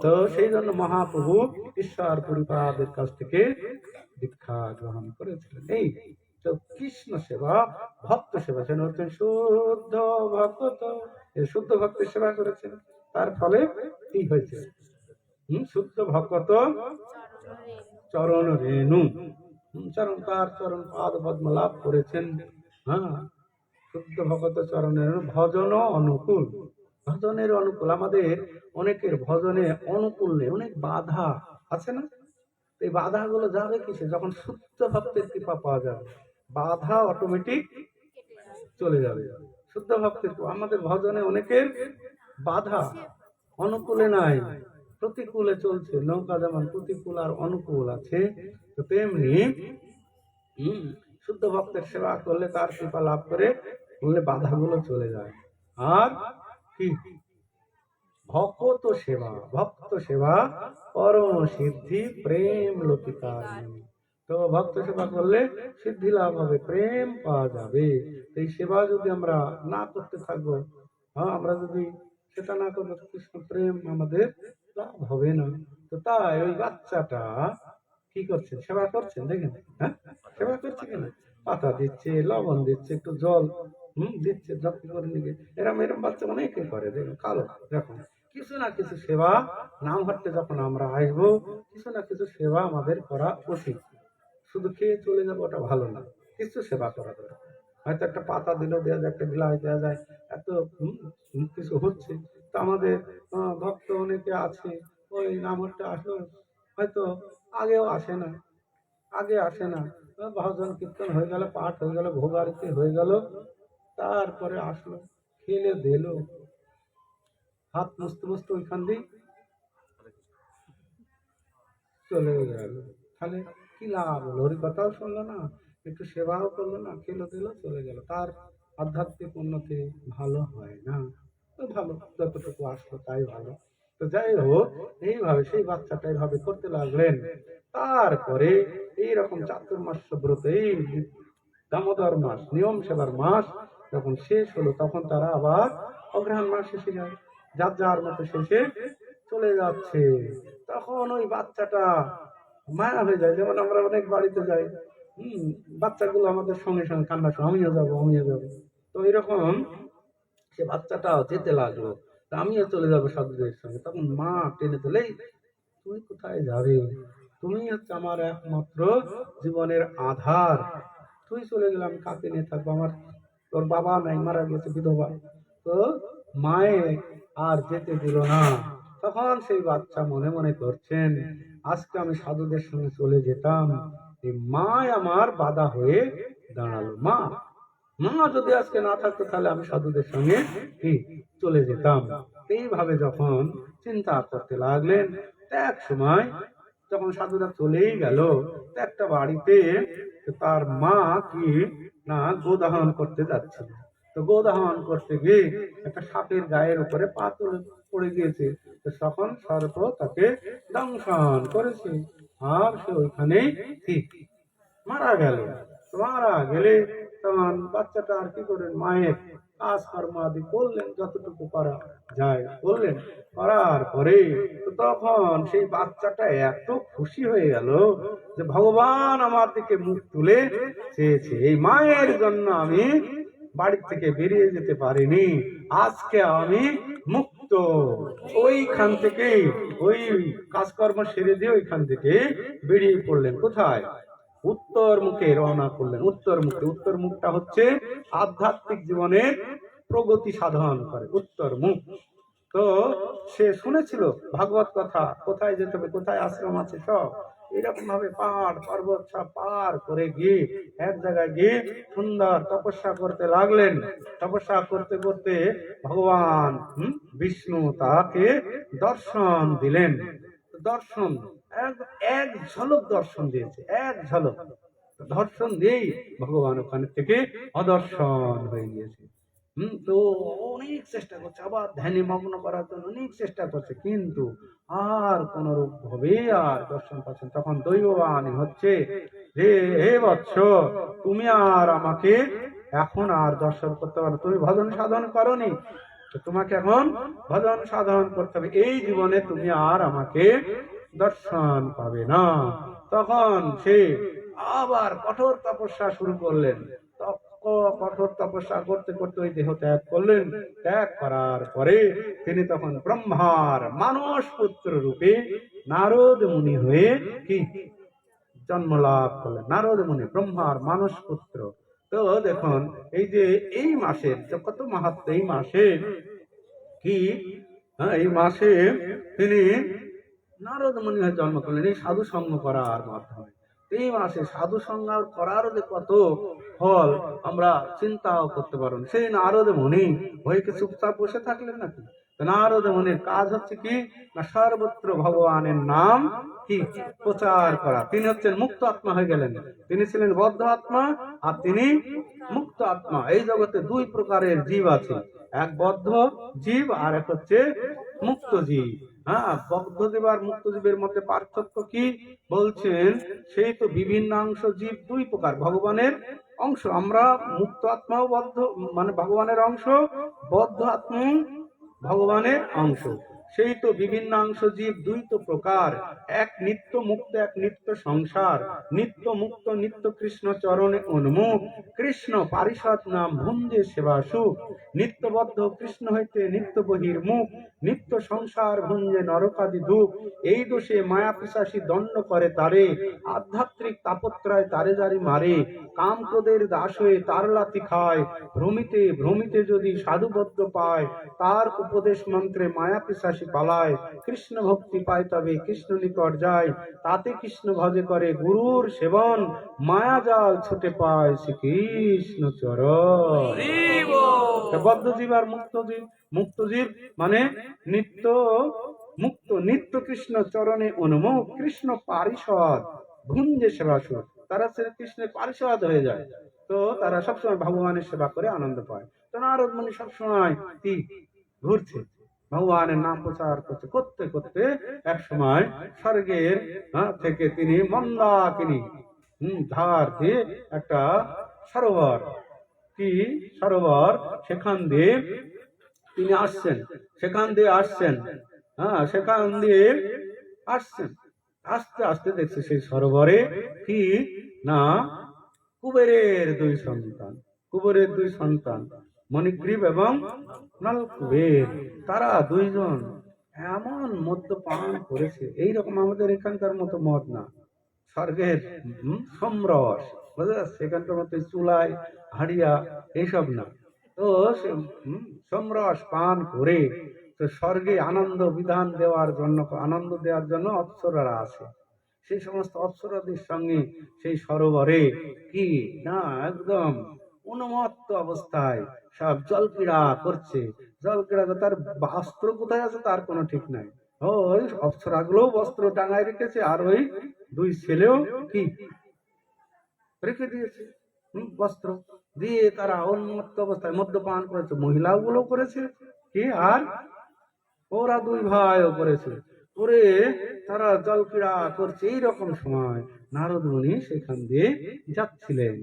তো সেই জন্য মহাপ্রভু ঈশ্বর পরিপাদের কাছ থেকে দীক্ষা গ্রহণ করেছিলেন। এই তো কৃষ্ণ সেবা, ভক্ত সেবা, যেন হচ্ছেন শুদ্ধ ভক্ত। এই শুদ্ধ ভক্তের সেবা করেছেন, তার ফলে কি হয়েছে? শুদ্ধ ভক্ত চরণ রেণু, চরণ, তার চরণ পাদ পদ্ম লাভ করেছেন। হ্যাঁ, শুদ্ধ ভগত চরণের ভজন অনুকূল, ভজনের অনুকূল। আমাদের অনেকের ভজনে অনুকূল নেই, অনেক বাধা আছে না? এই বাধাগুলো যাবে কিসে? যখন শুদ্ধ ভক্তের কৃপা পাওয়া যাবে, বাধা অটোমেটিক চলে যাবে। শুদ্ধ ভক্তের আমাদের ভজনে অনেকের বাধা, অনুকূলে নাই, প্রতিকূলে চলছে। নৌকা যেমন প্রতিকূল আর অনুকূল আছে, তো তেমনি শুদ্ধ ভক্তের সেবা করলে, তার কৃপা লাভ করে বললে বাধাগুলো চলে যায়। আর কি? ভক্ত সেবা, ভক্ত সেবা পরম সিদ্ধি প্রেম লতিকার। তো ভক্ত সেবা করলে সিদ্ধি লাভ হবে, প্রেম পাওয়া যাবে। এই সেবা যদি আমরা না করতে থাকবো, হ্যাঁ, আমরা যদি সেটা না করবো, কৃষ্ণ প্রেম আমাদের লাভ হবে না। তো তাই ওই বাচ্চাটা কি করছেন? সেবা করছেন, দেখেন, হ্যাঁ, সেবা করছে কিনা? পাতা দিচ্ছে, লবণ দিচ্ছে, একটু জল দিচ্ছে, যত্ন করে নিয়ে। এরম এরম বাচ্চা অনেকে করে, দেখুন, কালো যখন কিছু না কিছু সেবা, নাম হাঁটতে যখন আমরা আসবো, কিছু না কিছু সেবা আমাদের করা উচিত। শুধু খেয়ে চলে যাবো ওটা ভালো না, কিছু সেবা করা দরকার। হয়তো একটা পাতা দিলেও দেওয়া যায়, একটা গিলাস দেওয়া যায়, এত কিছু হচ্ছে। তো আমাদের ভক্ত অনেকে আছে, ওই নাম হাঁটতে আসলো, হয়তো আগেও আসে না, আগে আসে না, ভজন কীর্তন হয়ে গেল, পাঠ হয়ে গেল, ভোগ আরতি হয়ে গেল, তারপরে আসলো, খেলে দিল, হাত মুছতে মুছতে ওইখান দিয়ে চলে গেল। তাহলে কি লাভ হলো? হরি কথাও শুনলো না, একটু সেবাও করলো না, খেলো দিল, চলে গেল। তার আধ্যাত্মিক উন্নতি ভালো হয় না। তো ভালো, যতটুকু আসলো তাই ভালো। তো যাই হোক, এইভাবে সেই বাচ্চাটা এইভাবে করতে লাগলেন। তারপরে এইরকম চাতুর্মাস্য ব্রত, এই দামোদর মাস, নিয়ম সেবার মাস যখন শেষ হলো, তখন তারা আবার অগ্রহায়ণ মাস এসে যায়, যার যার মতো শেষে চলে যাচ্ছে। তখন ওই বাচ্চাটা মায়া হয়ে যায়। যেমন আমরা অনেক বাড়িতে যাই, বাচ্চাগুলো আমাদের সঙ্গে সঙ্গে কান্না শুনে, আমিও যাবো, আমিও যাবো। তো এরকম সে বাচ্চাটা যেতে লাগলো, আমিও চলে যাবো সাধুদের সঙ্গে। তখন মা টেনে তোলে, তুমি কোথায় যাবে? তুমি হচ্ছে আমার একমাত্র জীবনের আধার, তুই চলে গেলে আমি কাকে নিয়ে থাকবো? আমার, তোর বাবা নাই, মারা গেছে, বিধবা। তো মায়ে আর যেতে দিল না। তখন সেই বাচ্চা মনে মনে করছেন, আজকে আমি সাধুদের সঙ্গে চলে যেতাম, এই মা আমার বাধা হয়ে দাঁড়ালো। মা মা যদি আজকে না থাকতো, তাহলে আমি সাধুদের সঙ্গে কি চলে যেতাম। এইভাবে যখন চিন্তা করতে লাগলেন, এক সময় যখন সাধুরা চলেই গেল, একটা বাড়িতে তার মা কি না গোদাহন করতে যাচ্ছিল। তো গোদাহন করতে গিয়ে একটা সাপের গায়ের উপরে পা পড়ে গিয়েছে। তো তখন সর্প তাকে দংশন করেছে, আর সে ওইখানেই ঠিক মারা গেল। মারা গেলে তখন বাচ্চাটা আর কি করেন, মায়ের কাজকর্ম আদি করলেন, যতটুকু করা যায় করলেন। করার পরে তখন সেই বাচ্চাটা এত খুশি হয়ে গেল যে ভগবান আমার দিকে মুখ তুলে চেয়েছে, এই মায়ের জন্য আমি বাড়ি থেকে বেরিয়ে যেতে পারিনি, আজকে আমি মুক্ত। ওইখান থেকে ওই কাজকর্ম সেরে দিয়ে ওইখান থেকে বেরিয়ে পড়লেন। কোথায়? উত্তর মুখে রওনা করলেন। উত্তর মুখে, উত্তর মুখটা হচ্ছে আধ্যাত্মিক জীবনের প্রগতি সাধন করে উত্তর মুখ। তো সে শুনেছিল ভাগবত কথা, কোথায় যেতে হবে, কোথায় আশ্রম আছে, সব এরকম ভাবে পাহাড় পর্বত সব পার করে গিয়ে এক জায়গায় গিয়ে সুন্দর তপস্যা করতে লাগলেন। তপস্যা করতে করতে ভগবান বিষ্ণু তাকে দর্শন দিলেন। দর্শন এক এক ঝলক দর্শন দিয়েছে, এক ঝলক দর্শন দিয়েই ভগবান ওখানে থেকে অদর্শন হয়ে গিয়েছে। তো অনেক চেষ্টা করছে, আবার ধ্যানে মগ্ন করার জন্য অনেক চেষ্টা করছে, কিন্তু আর কোন রূপ ভাবে আর দর্শন পাচ্ছেন। তখন দৈববাণী হচ্ছে যে, হে বৎস, তুমি আর আমাকে এখন আর দর্শন করতে পারো, তুমি ভজন সাধন করনি, তো তোমাকে এখন ভজন সাধন করতে হবে, এই জীবনে তুমি আর আমাকে দর্শন পাবে না। তখন সে আবার কঠোর তপস্যা শুরু করলেন। কঠোর তপস্যা করতে করতে ওই দেহ ত্যাগ করলেন। ত্যাগ করার পরে তিনি তখন ব্রহ্মার মানস পুত্র রূপে নারদ মুনি হয়ে কি জন্ম লাভ করলেন। নারদ মুনি ব্রহ্মার মানস পুত্র। তো দেখুন এই যে এই মাসের কত মাহাত্ম, এই মাসে কি এই মাসে তিনি নারদ মুনি হয়ে জন্ম করলেন এই সাধু সঙ্গ করার মাধ্যমে। এই মাসে সাধু সঙ্গ করার যে কত ফল আমরা চিন্তাও করতে পারবেন। সেই নারদ মুনি হয়ে কি চুপচাপ বসে থাকলেন নাকি? নারদ মুনির কাজ হচ্ছে কি না সর্বত্র ভগবানের নাম কি প্রচার করা। তিনি হচ্ছেন মুক্ত আত্মা হয়ে গেলেন। তিনি ছিলেন বদ্ধ আত্মা আর তিনি মুক্ত আত্মা। এই জগতে দুই প্রকারের জীব আছে, এক বদ্ধ জীব আর এক হচ্ছে মুক্ত জীব। হ্যাঁ, বদ্ধ জীব আর মুক্ত জীবের মধ্যে পার্থক্য কি বলছেন? সেই তো বিভিন্ন অংশ জীব দুই প্রকার, ভগবানের অংশ। আমরা মুক্ত আত্মাও বদ্ধ মানে ভগবানের অংশ, বদ্ধ আত্মা ভগবানের অংশ। সেই তো বিভিন্ন অংশ জীব দুই তো প্রকার, এক নিত্য মুক্ত এক নিত্য সংসার। নিত্য মুক্ত নিত্য কৃষ্ণ চরণে উন্মুখ, কৃষ্ণ পারিষদ নাম ভুঞ্জে সেবা সুখ। নিত্যবদ্ধ কৃষ্ণ হইতে নিত্য বহির্মুখ, নিত্য সংসার ভুঞ্জে নরকাদি দুঃখ। এই দোষে মায়া পিশাসী দণ্ড করে তারে, আধ্যাত্মিক তাপত্রয় তারে জারি মারে। কাম ক্রোধের দাস হয়ে তার লাথি খায়, ভ্রমিতে ভ্রমিতে যদি সাধুবদ্ধ পায়, তার উপদেশ মন্ত্রে মায়া পিশাসী পালায়। কৃষ্ণ ভক্তি পায় তবে কৃষ্ণ নিকট যায়, তাতে কৃষ্ণ ভজে করে গুরুর সেবন, মায়া জাল ছুটে পায় শ্রীকৃষ্ণ চরণ। বদ্ধ জীব আর মুক্ত জীব। মুক্ত জীব মানে নিত্য মুক্ত নিত্য কৃষ্ণ চরণে উন্মুখ, কৃষ্ণ পারিষদ ভুঞ্জে সেবা সুখ। তারা শ্রীকৃষ্ণের পারিষদ হয়ে যায়, তো তারা সবসময় ভগবানের সেবা করে আনন্দ পায়। তো নারদ মুনি সবসময় কি ঘুরছে, ভগবানের নাম প্রচার করছে। করতে করতে এক সময় স্বর্গের থেকে তিনি মন্দাকিনী ধার দিয়ে একটা সরোবর, কি সরোবর, সেখান দিয়ে তিনি আসছেন। সেখান দিয়ে আসছেন, সেখান দিয়ে আসছেন। আস্তে আস্তে দেখছে সেই সরোবরে কি না কুবেরের দুই সন্তান। কুবেরের দুই সন্তান মণিগ্রীব এবং নলকুবের, তারা দুইজন এমন মদ্যপান করেছে, এইরকম আমাদের এখানকার মতো মদ না, স্বর্গের সমরস, বুঝা যাচ্ছে, এখানকার মতো চুলাই হাড়িয়া এইসব না। তো সমরস পান করে তো স্বর্গে আনন্দ বিধান দেওয়ার জন্য, আনন্দ দেওয়ার জন্য অপ্সরারা আছে। সেই সমস্ত অপ্সরাদের সঙ্গে সেই সরোবরে কি না একদম উন্মত্ত অবস্থায় সব জল ক্রীড়া করছে। জল ক্রীড়া, তার বস্ত্র কোথায় আছে তার কোনো ঠিক নাই। ওই অপ্সরা গুলো বস্ত্র টাঙায় রেখেছে, আর ওই দুই ছেলেও কি রেখে দিয়েছে বস্ত্র দিয়ে। তারা উন্মত্ত অবস্থায় মদ্যপান করেছে, মহিলাও গুলো করেছে কি, আর ওরা দুই ভাইও করেছে। করে তারা জল ক্রীড়া করছে। এইরকম সময় নারদ মুনি সেখান দিয়ে যাচ্ছিলেন।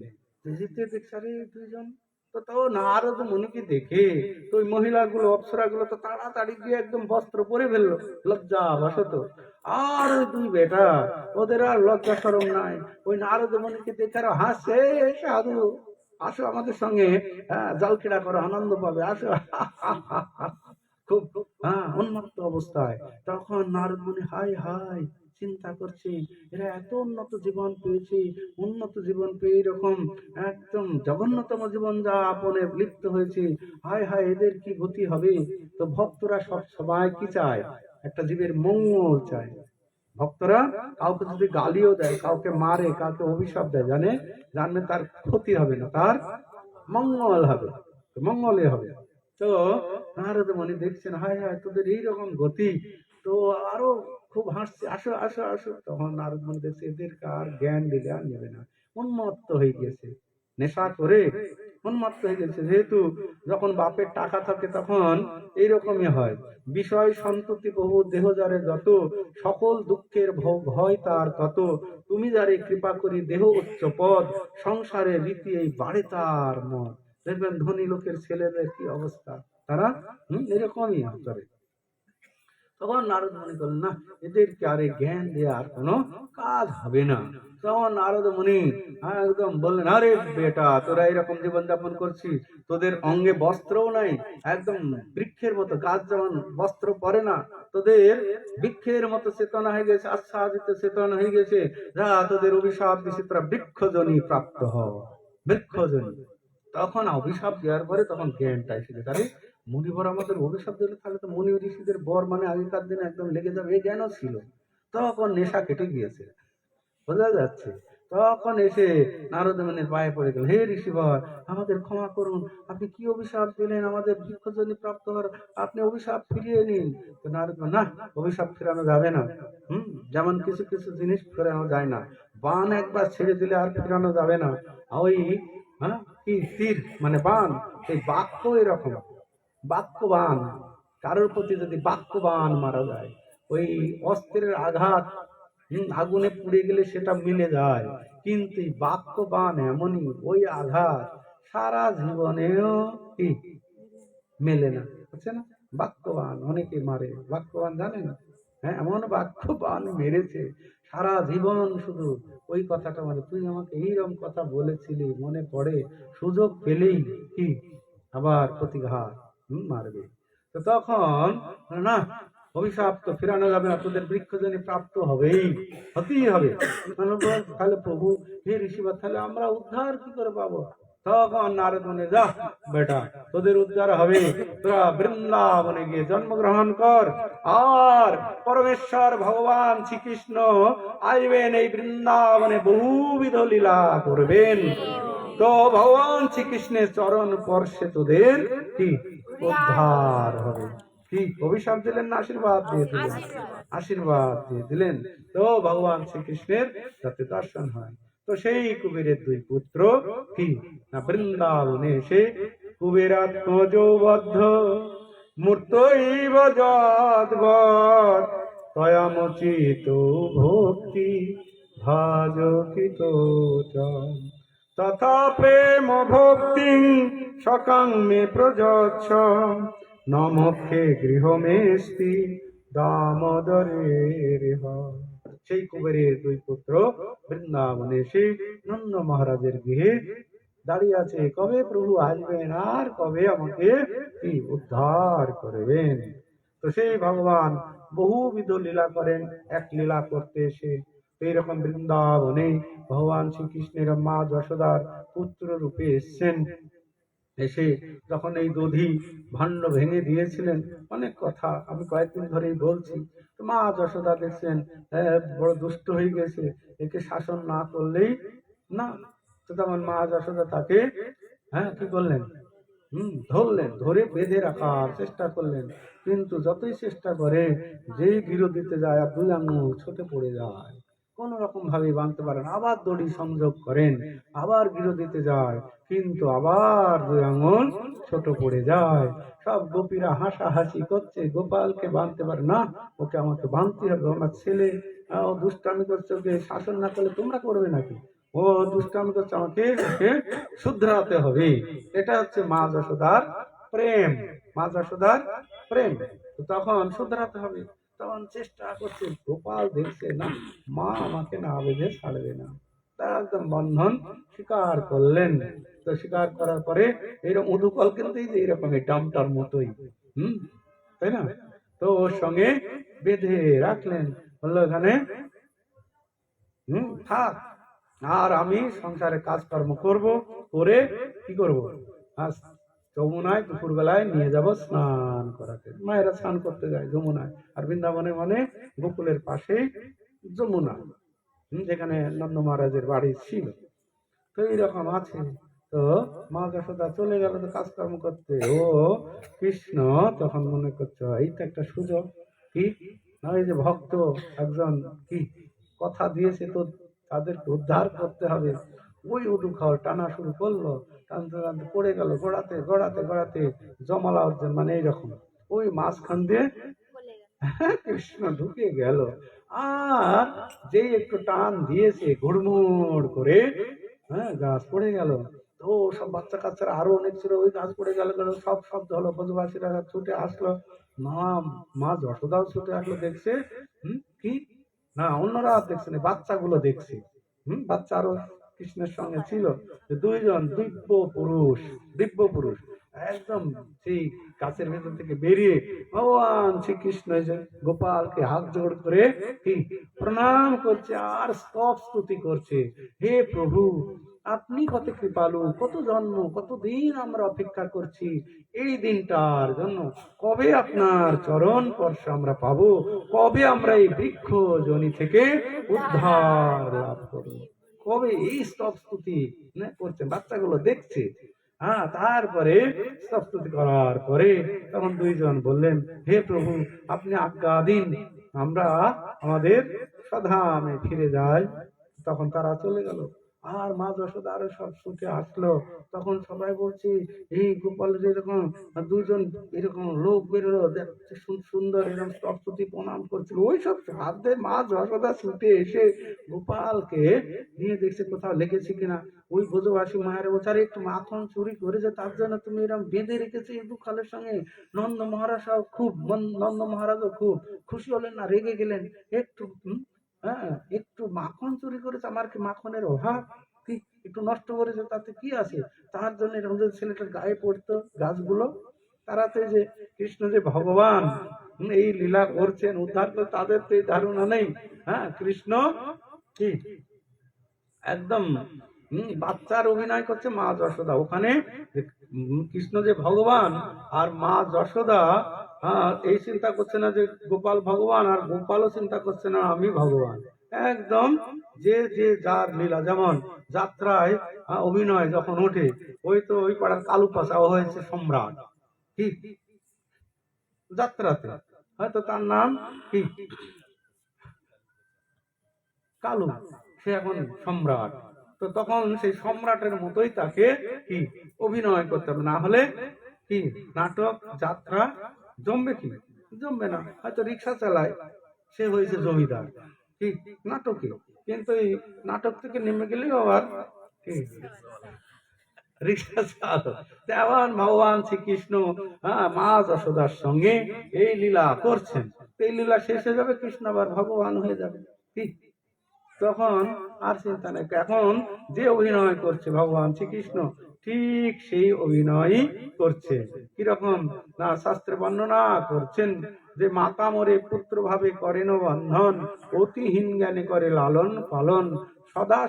যেতে দেখছে দুইজন, তো নারদ মুনিকে দেখে তো ওই মহিলাগুলো অপ্সরাগুলো তো তাড়াতাড়ি গিয়ে একদম বস্ত্র পরে ফেললো লজ্জা বশত। আর ওই দুই বেটা, ওদের আর লজ্জা শরম নাই। ওই নারদ মুনিকে দেখে আরো হাসছে, সাধু আসো আমাদের সঙ্গে, জল ক্রীড়া করো, আনন্দ পাবে, আসো। খুব উন্মত্ত অবস্থায়। তখন নারদ মুনি হাই হাই চিন্তা করছে, এরা এত উন্নত জীবন পেয়েছে, উন্নত জীবন পেয়ে এরকম একদম জঘন্যতম জীবন যাপনে লিপ্ত হয়েছে, হাই হাই এদের কি গতি হবে। তো ভক্তরা সব সবাই কি চায়, একটা জীবের মঙ্গল চায়। ভক্তরা কাউকে যদি গালিও দেয়, কাউকে মারে, কাউকে অভিশাপ দেয়, জানবে তার ক্ষতি হবে না, তার মঙ্গল হবে, মঙ্গলে হবে। তো নারদ মুনি দেখছেন হায় হায় তোদের এইরকম গতি, তো আরো খুব হাসছে, আসো আসো আসো। তখন নারদ মুনি দেখছে এদের কার জ্ঞান দিলে আর নেবে না, উন্মত্ত হয়ে গেছে, নেশা করে উন্মত্ত হয়ে গেছে। যেহেতু যখন বাপের টাকা থাকে তখন এইরকমই হয়, বিষয় সন্ততি বহু, দেহ যারে যত, সকল দুঃখের ভোগ হয় তার তত। তুমি যারে কৃপা করি দেহ উচ্চ পদ, সংসারের রীতি এই বাড়ে তার মত। দেখবেন ধনী লোকের ছেলেদের কি অবস্থা, তারা এরকমই করে। তখন নারদ মুনি বললেন, না, এদেরকে আর এই জ্ঞান দিয়ে আর কোনো কাজ হবে না। তখন নারদ মুনি একদম বললেন, আরে বেটা, তোরা এরকম জীবনযাপন করছিস, তোদের অঙ্গে বস্ত্রও নাই, একদম বৃক্ষের মতো, গাছ যেমন বস্ত্র পরে না, তোদের বৃক্ষের মতো চেতনা হয়ে গেছে, আচ্ছাদিত চেতনা হয়ে গেছে, যা তোদের অভিশাপ দিছে, তোরা বৃক্ষজনী প্রাপ্ত হও, বৃক্ষজনী। তখন অভিশাপ দেওয়ার পরে তখন জ্ঞানটা এসে গেছে। আরে মুনিবর আমাদের অভিশাপ দিলে তাহলে তো মুনি ঋষিদের বর মানে আগেকার দিনে একদম লেগে যাবে, এই জ্ঞানও ছিল। তখন নেশা কেটে গিয়েছে, বোঝা যাচ্ছে। তখন এসে নারদ মুনির পায়ে পড়ে গেল, হে ঋষিবর, আমাদের ক্ষমা করুন, আপনি কি অভিশাপ দিলেন আমাদের বৃক্ষজনী প্রাপ্ত হওয়ার, আপনি অভিশাপ ফিরিয়ে নিন। তো নারদ, না, অভিশাপ ফেরানো যাবে না। যেমন কিছু কিছু জিনিস ফেরানো যায় না, বান একবার ছেড়ে দিলে আর ফেরানো যাবে না। ওই কি তীর মানে বান, এই বাক্য এরকম, বাক্যবান, কারোর প্রতি যদি বাক্যবান মারা যায়, ওই অস্ত্রের আঘাত আগুনে পুড়ে গেলে সেটা মিলে যায়, কিন্তু এই বাক্যবান এমনই, ওই আঘাত সারা জীবনেও কি মেলে না, বুঝছে না? বাক্যবান অনেকে মারে, বাক্যবান জানে না, হ্যাঁ, এমন বাক্যবান মেরেছে সারা জীবন শুধু ওই কথাটা, মানে তুই আমাকে এইরকম কথা বলেছিলি, মনে পড়ে, সুযোগ পেলেই কি আবার প্রতিঘাত মারবে। তো তখন না, অভিশাপ তো ফেরানো যাবে না, তোদের বৃক্ষজনী প্রাপ্ত হবেই, হতেই হবে। তাহলে প্রভু, হে ঋষিবর, তাহলে আমরা উদ্ধার কি করে পাবো? তখন নারদ মুনি, যা বেটা, তোদের উদ্ধার হবে, তোরা বৃন্দাবনে গিয়ে জন্মগ্রহণ কর, আর পরমেশ্বর ভগবান শ্রীকৃষ্ণ আসবেন এই বৃন্দাবনে, বহুবিধ লীলা করবেন। তো ভগবান শ্রীকৃষ্ণের চরণ স্পর্শে তোদের কি উদ্ধার হবে। কি অভিশাপ দিলেন না আশীর্বাদ দিয়ে দিলেন? আশীর্বাদ দিয়ে দিলেন। তো ভগবান শ্রীকৃষ্ণের যাতে দর্শন হয়। তো সেই কুবেরের দুই পুত্র কি না বৃন্দাবনে এসে কুবেরাত্মজবদ্ধ মূর্তৈব যদ্বৎ তয়ামচিত ভক্তি ভাজকিত চ তথা প্রেম ভক্তি সকাং মে প্রযচ্ছ নমক্ষে গৃহমেস্তি দামোদরের। সেই কুবেরের দুই পুত্র বৃন্দাবনে এসে নন্দ মহারাজের গৃহে দাঁড়িয়ে আছে, কবে প্রভু আসবেন আর কবে আমাকে কি উদ্ধার করবেন। তো সেই ভগবান বহুবিধ লীলা করেন, এক লীলা করতে এসে এইরকম বৃন্দাবনে ভগবান শ্রীকৃষ্ণের মা যশোদার পুত্র রূপে এসছেন। এসে যখন এই দধি ভাণ্ড ভেঙে দিয়েছিলেন, অনেক কথা আমি কয়েকদিন ধরেই বলছি, তো মা যশোদা দেখছেন বড় দুষ্ট হয়ে গেছে, একে শাসন না করলেই না। তো তখন মা যশোদা তাকে কি করলেন, ধরলেন, ধরে বেঁধে রাখার চেষ্টা করলেন, কিন্তু যতই চেষ্টা করে, যেই বিরোধীতে যায় আর দুই আঙুল ছুটে পড়ে যায়, কোন রকম ভাবে বাঁধতে পারেন, আবার দড়ি সংযোগ করেন, আবার বিরোধীতে যায়, কিন্তু আবার দুই আঙুল ছোট পড়ে যায়। সব গোপীরা হাসাহাসি করছে, গোপালকে বাঁধতে পারে না, ওকে আমাকে বাঁধতে হবে, আমার ছেলে ও দুষ্টামি করছে, ওকে শাসন না করলে তোমরা করবে নাকি, ও দুষ্টামি করছে, আমাকে ওকে শুধরাতে হবে। এটা হচ্ছে মা যশোদার প্রেম, মা যশোদার প্রেম। তখন শুধরাতে হবে, তখন চেষ্টা করছে, গোপাল দেখছে না মা আমাকে না বেঁধে ছাড়বে না, তা একদম বন্ধন স্বীকার করলেন। তো স্বীকার করার পরে এইরকম উদুকল কিন্তু এই যে এরকম ডামটার মতোই, তাই না, তো ওর সঙ্গে বেঁধে রাখলেন, বললো এখানে থাক, আর আমি সংসারে কাজকর্ম করব, করে কি করব, যমুনায় দুপুর বেলায় নিয়ে যাব স্নান করাতে। মায়েরা স্নান করতে যায় যমুনায়, আর বৃন্দাবনে মানে গোকুলের পাশেই যমুনা, যেখানে নন্দ মহারাজের বাড়ি ছিল। তো এইরকম আছে। তো মা যশোদা চলে গেল তো কাজকর্ম করতে, ও কৃষ্ণ তখন মনে করছে এই তো একটা সুযোগ, কি না, এই যে ভক্ত একজন কি কথা দিয়েছে, তো তাদেরকে উদ্ধার করতে হবে। ওই উদু খাওয়ার টানা শুরু করলো, টানতে টানতে পড়ে গেল, গড়াতে গড়াতে গড়াতে জমালা অর্জন মানে এইরকম, ওই মাঝখান দিয়ে কৃষ্ণ ঢুকে গেল, আর যেই একটু টান দিয়েছে ঘুড়মুড় করে গাছ পড়ে গেল। তো সব বাচ্চা কাচ্চারা আরো অনেক ছিল, ওই গাছ পড়ে গেল, সব শব্দ হলো, ব্রজবাসীরা ছুটে আসলো, মা মা যশোদাও ছুটে আসলো, দেখছে কি না অন্যরা আর দেখছে না, বাচ্চাগুলো দেখছে। বাচ্চা আরো কৃষ্ণের সঙ্গে ছিল, দুইজন দিব্য পুরুষ একদম সেই গাছের ভেতর থেকে বেরিয়ে ভগবান শ্রীকৃষ্ণ যে গোপালকে হাত জোড় করে কি প্রণাম করছে আর স্তব স্তুতি করছে, হে প্রভু আপনি কত কৃপালু, কত জন্ম কত দিন আমরা অপেক্ষা করছি এই দিনটার জন্য, কবে আপনার চরণ স্পর্শ আমরা পাবো, কবে আমরা এই বৃক্ষ জনি থেকে উদ্ধার লাভ করবো, কবে এই স্তব স্তুতি করছেন, বাচ্চাগুলো দেখছে। হ্যাঁ, তারপরে স্তব স্তুতি করার পরে তখন দুইজন বললেন, হে প্রভু আপনি আজ্ঞা দিন আমরা আমাদের স্বধামে ফিরে যাই। তখন তারা চলে গেল, আর মা যশোদা আরো সব শুনতে আসলো। তখন সবাই বলছে এই গোপালের এরকম দুইজন এরকম লোক বেরোলো, দেখতে সুন্দর এরকম সরস্বতী প্রণাম করছিল, ওই সব হাত দিয়ে মা যশোদা ছুটে এসে গোপালকে নিয়ে দেখছে কোথাও লেগেছে কিনা। ওই ব্রজবাসী মায়ের ওচারে একটু মাখন চুরি করেছে, তার জন্য তুমি এরকম বেঁধে রেখেছে এই দুঃখালের সঙ্গে। নন্দ মহারাজও খুব খুশি হলেন না, রেগে গেলেন একটু। হ্যাঁ, একটু মাখন চুরি করেছে, আমার কি মাখনের অভাব, কি একটু নষ্ট করেছে তাতে কি আছে, তার জন্য এরকম যদি ছেলেটার গায়ে পড়তো গাছগুলো। তারাতে যে কৃষ্ণ যে ভগবান এই লীলা করছেন উদ্ধার, তো তাদের তো এই ধারণা নেই। হ্যাঁ, কৃষ্ণ কি একদম বাচ্চার অভিনয় করছে মা যশোদা ওখানে, কৃষ্ণ যে ভগবান আর মা যশোদা এই চিন্তা করছে না যে গোপাল ভগবান, আর গোপালও চিন্তা করছে না আমি ভগবান। একদম যে যে যার লীলা, যেমন যাত্রায় অভিনয় যখন ওঠে, ওই তো ওই পাড়ার কালু পাশা ও হয়েছে সম্রাট, কি যাত্রাতে হয়তো তার নাম কি কালু, সে এখন সম্রাট। তো তখন সেই সম্রাটের মতোই তাকে কি অভিনয় করতে হবে, না হলে কি নাটক যাত্রা জমবে কি, জমবে না। হয়তো রিক্সা চালায়, সে হয়েছে জমিদার, কি নাটকে, কিন্তু এই নাটক থেকে নেমে গেলেই আবার কি রিক্সা চালক। তেমন ভগবান শ্রীকৃষ্ণ মা যশোদার সঙ্গে এই লীলা করছেন, এই লীলা শেষ হয়ে যাবে, কৃষ্ণ আবার ভগবান হয়ে যাবে। ঠিক তখন আর চিন্তা নেই, এখন যে অভিনয় করছে ভগবান শ্রীকৃষ্ণ ঠিক সেই অভিনয় করছে। কিরকম না শাস্ত্রে বর্ণনা করছেন যে মাতা মরে পুত্র ভাবে করেন বন্ধন, অতিহীন জ্ঞানে করে লালন পালন, সদা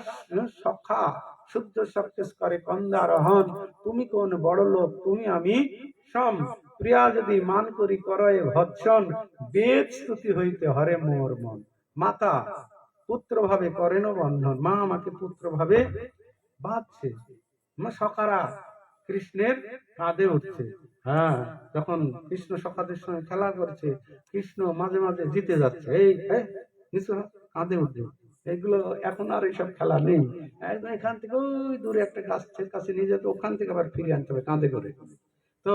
সখা শুদ্ধ সক্তেশ করে কন্দারহন, তুমি কোন বড় লোক তুমি আমি সম, প্রিয়া যদি মান করি করয়ে ভৎসন, বেদ স্তুতি হইতে হরে মোর মন। মাতা পুত্র ভাবে করেন বন্ধন, মা আমাকে পুত্র ভাবে বাঁধছে, সখারা কৃষ্ণের কাঁধে উঠছে। হ্যাঁ, যখন কৃষ্ণ সখাদের সঙ্গে খেলা করছে, কৃষ্ণ মাঝে মাঝে জিতে যাচ্ছে, এই কিছু কাঁধে উঠবে। এগুলো এখন আর এইসব খেলা নেই, একদম এখান থেকে ওই দূরে একটা গাছের কাছে নিয়ে যেতে, ওখান থেকে আবার ফিরিয়ে আনতে হবে কাঁধে করে। তো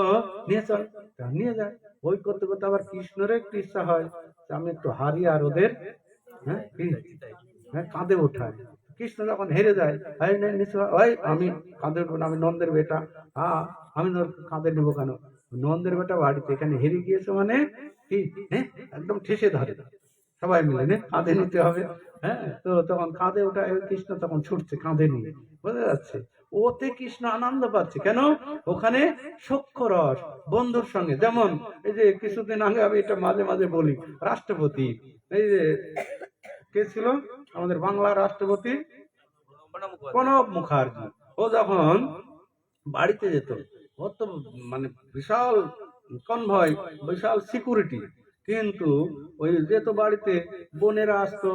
নিয়ে চল, নিয়ে যায়, ওই করতে করতে আবার কৃষ্ণের একটু ইচ্ছা হয় আমি একটু হারি আর ওদের কাঁধে ওঠায়। কৃষ্ণ যখন হেরে যায়, আমি কাঁধে উঠবো না, আমি নন্দের বেটা, আমি কাঁধে নেবো কেন, নন্দের বেটা বাড়িতে, এখানে হেরে গিয়েছে মানে কি একদম ঠেসে ধরে, সবাই মিলে কাঁধে নিতে হবে। হ্যাঁ, তো তখন কাঁধে ওঠা কৃষ্ণ তখন ছুটছে কাঁধে নিয়ে, বোঝা যাচ্ছে ওতে কৃষ্ণ আনন্দ পাচ্ছে। কেন? ওখানে সখ্য রস বন্ধুর সঙ্গে, যেমন এই যে কিছুদিন আগে আমি এটা মাঝে মাঝে বলি, রাষ্ট্রপতি এই যে কে ছিল আমাদের বাংলার রাষ্ট্রপতি প্রণব মুখার্জি, ও যখন বাড়িতে যেত, ও তো মানে বিশাল কনভয়, বিশাল সিকিউরিটি, কিন্তু ওই যেত বাড়িতে বোনেরা আসতো,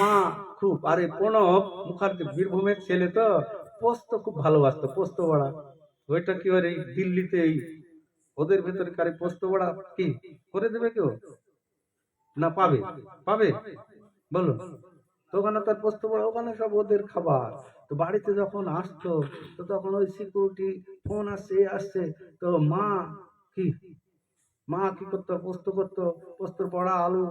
মা খুব, আরে প্রণব মুখার্জি বীরভূমের ছেলে তো, পোস্ত খুব ভালোবাসতো, পোস্ত বড়া, ওইটা কি আর এই দিল্লিতে ওদের ভেতরে কারি পোস্ত বড়া কি করে দেবে কেউ, না পাবে পাবে বলো, তো ওখানে তার পোস্ত বড়া, ওখানে সব ওদের খাবার। তো বাড়িতে যখন আসতো, তো তখন ওই সিকিউরিটি ফোন আসছে আসছে, তো কি মা কি করতো, পোস্ত করতো, পোস্তর বড়া আলু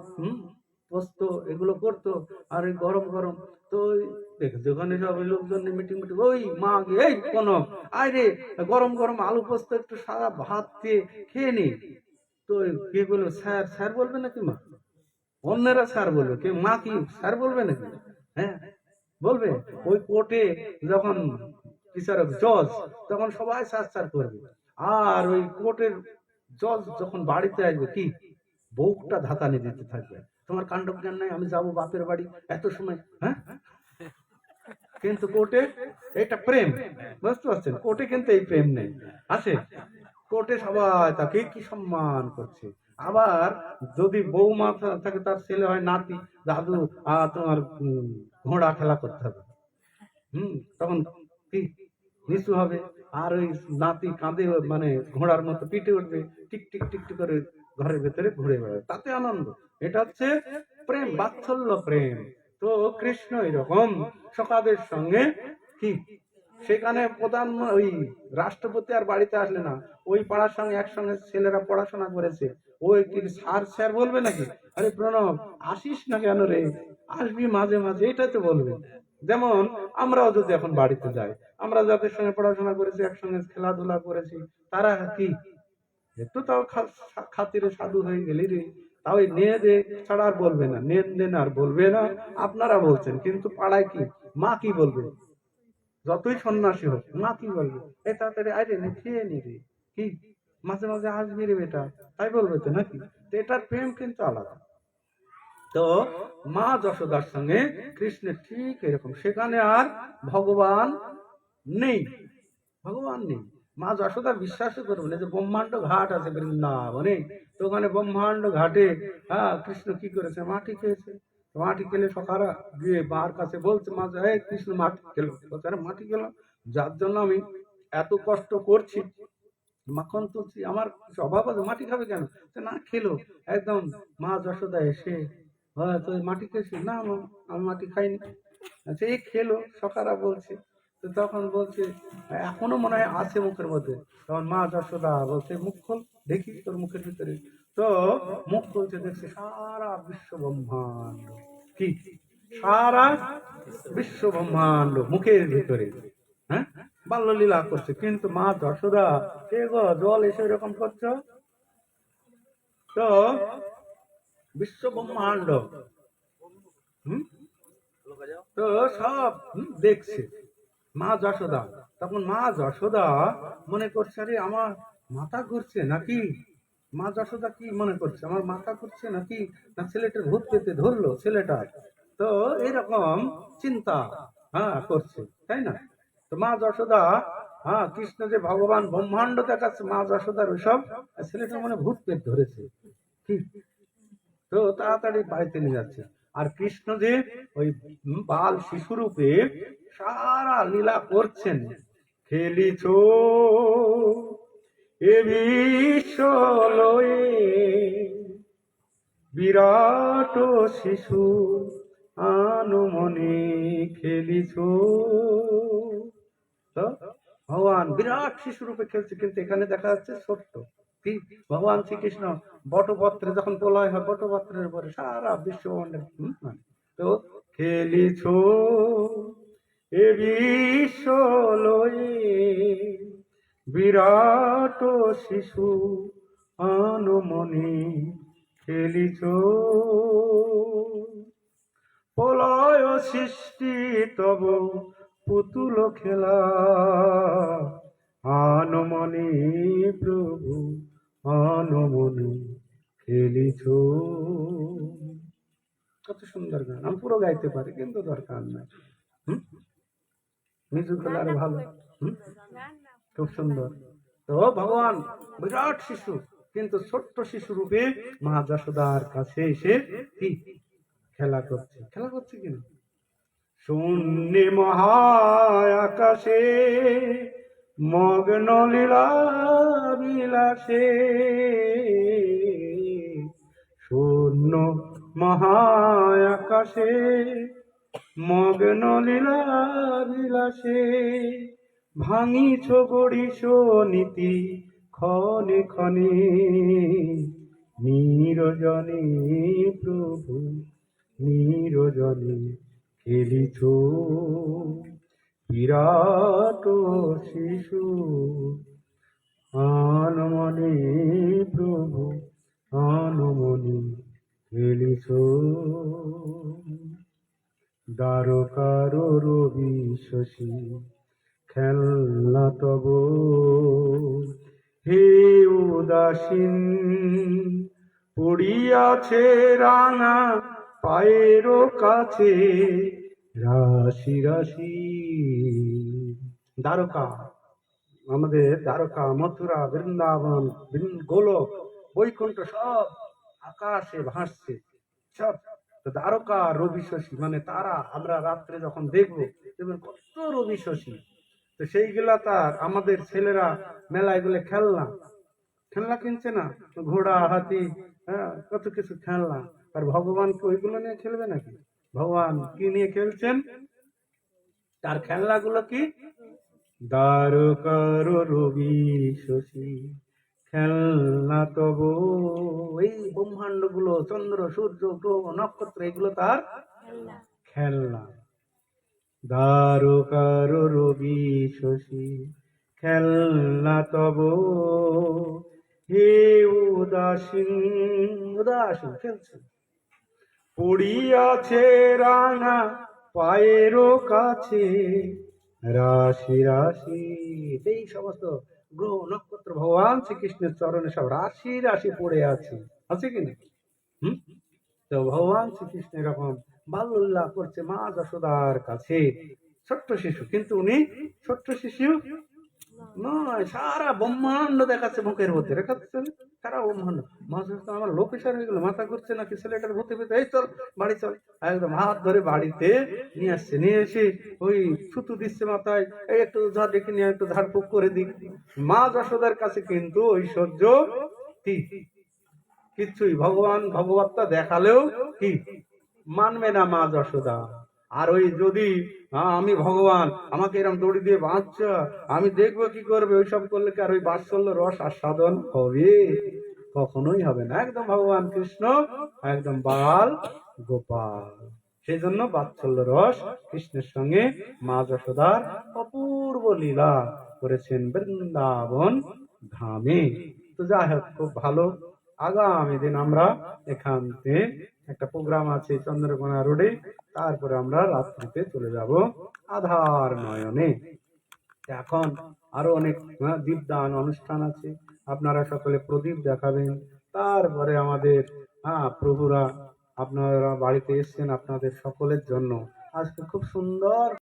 পোস্ত এগুলো করতো, আর ওই গরম গরম, তো যেখানে সব ওই লোকজন মিটিং মিটিং, ওই মা গিয়ে এই কোন আয় রে গরম গরম আলু পোস্ত একটু সারা ভাত দিয়ে খেয়ে নি। তো তো কে বলবে স্যার, স্যার বলবে নাকি মা? অন্যেরা স্যার বলবে, কে মা কি স্যার বলবে নাকি? হ্যাঁ, বলবে। ওই কোর্টে যখন বিচারক জজ, তখন সবাই স্যার স্যার করবে। আর ওই কোর্টের জজ যখন বাড়িতে আসবে, কি বউটা ধাতানি দিতে থাকবে, তোমার কাণ্ড জ্ঞান নাই, আমি যাবো বাপের বাড়ি এত সময়। হ্যাঁ, কিন্তু কোর্টে এটা প্রেম, বুঝতে পারছেন? কোর্টে কিন্তু এই প্রেম নেই, আছে? কোর্টে সবাই তাকে কি সম্মান করছে। আবার যদি বৌমা থাকে, তার ছেলে হয় নাতি, দাদু তোমার ঘোড়া খেলা করতে হবে। তখন কি নিচু হবে, আর ওই নাতি কাঁধে মানে ঘোড়ার মতো পিটে উঠবে, টিক টিক টিক টিক করে ঘরের ভেতরে ঘুরে বেড়াবে, তাতে আনন্দ। এটা হচ্ছে প্রেম, বাৎসল্য প্রেম। তো কৃষ্ণ এরকম সখাদের সঙ্গে কি, সেখানে প্রধান ওই রাষ্ট্রপতি আর বাড়িতে আসলে না, ওই পাড়ার সঙ্গে একসঙ্গে ছেলেরা পড়াশোনা করেছে, ওই কি স্যার স্যার বলবে নাকি? আরে প্রণব, আসিস না কেন রে, আসবি মাঝে মাঝে, এটা তো বলবে। যেমন আমরাও যদি এখন বাড়িতে যাই, আমরা যাদের সঙ্গে পড়াশোনা করেছি, একসঙ্গে খেলাধুলা করেছি, তারা কি একটু তাও খাতিরে সাধু হয়ে গেলি রে, তাও নে দে ছাড়া আর বলবে না, নেন দেন আর বলবে না। আপনারা বলছেন, কিন্তু পাড়ায় কি মা কি বলবে? যতই সন্ন্যাসী হোক, মা কি বলবে? এই তাড়াতাড়ি আরে নে, খেয়ে নি রে, কি মাঝে মাঝে আসবি রে বেটা, তাই বলবে তো নাকি? তো এটার প্রেম কিন্তু আলাদা। তো মা যশোদার সঙ্গে কৃষ্ণের ঠিক এরকম, সেখানে আর ভগবান নেই, ভগবান নেই। মা যশোদা বিশ্বাসই করবে না যে ব্রহ্মাণ্ড ঘাট আছে বৃন্দাবনে, তো ওখানে ব্রহ্মাণ্ড ঘাটে কৃষ্ণ কি করেছে? মাটি খেয়েছে। মাটি খেলে সকারা গিয়ে মার কাছে বলছে, মা এই কৃষ্ণ মাটি খেলো। মাটি খেলো, যার জন্য আমি এত কষ্ট করছি, মাখন তুলছি, আমার কিছু অভাব আছে, মাটি খাবে কেন? না, খেলো। একদম মা যশোদা এসে, তো মাটি খেয়েছি? না আমি মাটি খাইনি। আচ্ছা, এই খেলো, সকারা বলছে। তো তখন বলছে, এখনো মনে হয় আছে মুখের মধ্যে। তখন মা যশোদা বলছে, মুখ খোল দেখি তোর মুখের ভিতরে। তো মুখ খুলছে, দেখছে সারা বিশ্ব ব্রহ্মাণ্ড, কি সারা বিশ্ব ব্রহ্মাণ্ড মুখের ভিতরে। হ্যাঁ, বাল্যলীলা করছে। কিন্তু মা যশোদা, কে গো জল এসে এরকম করছো? তো বিশ্ব ব্রহ্মাণ্ড তো সব দেখছে মা যশোদা। তখন মা যশোদা মনে করছে, আরে আমার মাথা ঘুরছে নাকি? মা যশোদা কি মনে করছে, আমার মাথা ঘুরছে নাকি, না ছেলেটার ভূত পেতে ধরলো ছেলেটার? তো এরকম চিন্তা করছে, তাই না? তো মা যশোদা, কৃষ্ণ যে ভগবান ব্রহ্মাণ্ড দেখাচ্ছে, মা যশোদার ওইসব ছেলেটার মনে ভূত পেত ধরেছে, কি? তো তাড়াতাড়ি বাড়িতে নিয়ে যাচ্ছে। আর কৃষ্ণ যে ওই বাল শিশুরূপে সারা লীলা করছেন, খেলিছ এ বিশ্ব লয়ে বিরাট শিশু আনুমনে খেলিছ। তো ভগবান বিরাট শিশু রূপে খেলছে, কিন্তু এখানে দেখা যাচ্ছে ছোট্ট। কি ভগবান শ্রীকৃষ্ণ বটপত্রে যখন প্রলয় হয়, বটপত্রের উপরে সারা বিশ্বব্রহ্মাণ্ডের তো খেলিছ এ বিশ্ব লয়ে বিরাট শিশু আনুমনে খেলিছ। প্রলয় সৃষ্টি তব পুতুল খেলা আনমনে প্রভু আনমনে খেলিছ। কত সুন্দর গান, আমি পুরো গাইতে পারি, কিন্তু দরকার নাই। মিউজিক হলে আরো ভালো। খুব সুন্দর। তো ভগবান বিরাট শিশু, কিন্তু ছোট্ট শিশু রূপে মা যশোদার কাছে এসে কি খেলা করছে। খেলা করছে কিনা, শূন্য মহা আকাশে মগ্ন লীলা বিলাসে, শূন্য মহা আকাশে মগ্ন লীলা বিলাসে, ভাঙিছ গড়িছ নীতি ক্ষণে ক্ষণে, নিরজনে প্রভু নিরজনে খেলিছ বিরাট শিশু আনমনে প্রভু অনমনি খেলিছ দ্বারকার রবি শশী খেলনা তব হে উদাসীন পড়িয়াছে রাঙা পায়ের কাছে রাশি রাশি। দ্বারকা, আমাদের দ্বারকা, মথুরা, বৃন্দাবন, গোলক, বৈকুণ্ঠ সব আকাশে ভাসছে সব। তো দ্বারকা রবি শশী মানে তারা, আমরা রাত্রে যখন দেখবো দেখবেন কত রবি শশী। তো সেইগুলা তার আমাদের ছেলেরা মেলায় গুলো খেলনা খেলনা কিনছে না, ঘোড়া হাতি, হ্যাঁ কত কিছু খেলনা। আর ভগবান কি ওইগুলো নিয়ে খেলবে নাকি? ভগবান কি নিয়ে খেলছেন? তার খেলনাগুলো কি? দ্বারকার রবি শশী খেলনা তব, এই ব্রহ্মাণ্ড গুলো, চন্দ্র সূর্য গ্রহ নক্ষত্র, এগুলো তার খেলনা। দ্বারকার রবি শশী খেলনা তব হে উদাসীন, উদাসীন খেলছে। পড়িয়াছে রাঙা পায়ের কাছে রাশি রাশি, এই সমস্ত গ্রহ নক্ষত্র ভগবান শ্রীকৃষ্ণের চরণে সব রাশি রাশি পড়ে আছে, আছে কিনা? হম। তো ভগবান শ্রীকৃষ্ণ এরকম বাল্যলীলা করছে মা যশোদার কাছে। ছোট্ট শিশু, কিন্তু উনি ছোট্ট শিশু নয়, সারা ব্রহ্মাণ্ড দেখাচ্ছে মুখের মধ্যে, দেখাচ্ছে সারা ব্রহ্মাণ্ড। মা যশোদা আমার লো প্রেশার হয়ে গেল, মাথা ঘুরছে নাকি ছেলেটার ভূতে ভূতে, এই চল বাড়ি চল। একদম হাত ধরে বাড়িতে নিয়ে আসছে, নিয়ে এসে ওই থুতু দিচ্ছে মাথায়, এই একটু ঝাড় দেখে নিয়ে একটু ঝাড়ফুঁক করে দিক। মা যশোদার কাছে কিন্তু ঐশ্বর্য কি কিচ্ছুই, ভগবান ভগবত্তা দেখালেও কি মানবে না মা যশোদা। আর ওই যদি আমি ভগবান, আমাকে এরকম দড়ি দিয়ে বাঁধছ, আমি দেখবো কি করবে, ওইসব করলে কি আর ওই বাৎসল্য রস আস্বাদন হবে? কখনোই হবে না। একদম ভগবান কৃষ্ণ একদম বাল গোপাল, সেই জন্য বাৎসল্য রস কৃষ্ণের সঙ্গে মা যশোদার অপূর্ব লীলা করেছেন বৃন্দাবন ধামে। তো যাই হোক, খুব ভালো। আগামী দিন আমরা এখান থেকে একটা প্রোগ্রাম আছে চন্দ্রকোনা রোডে, তারপরে আমরা রাত্রিতে চলে যাব আধার নয়নে। এখন আরো অনেক দীপদান অনুষ্ঠান আছে, আপনারা সকলে প্রদীপ দেখাবেন। তারপরে আমাদের প্রভুরা, আপনারা বাড়িতে এসছেন, আপনাদের সকলের জন্য আজকে খুব সুন্দর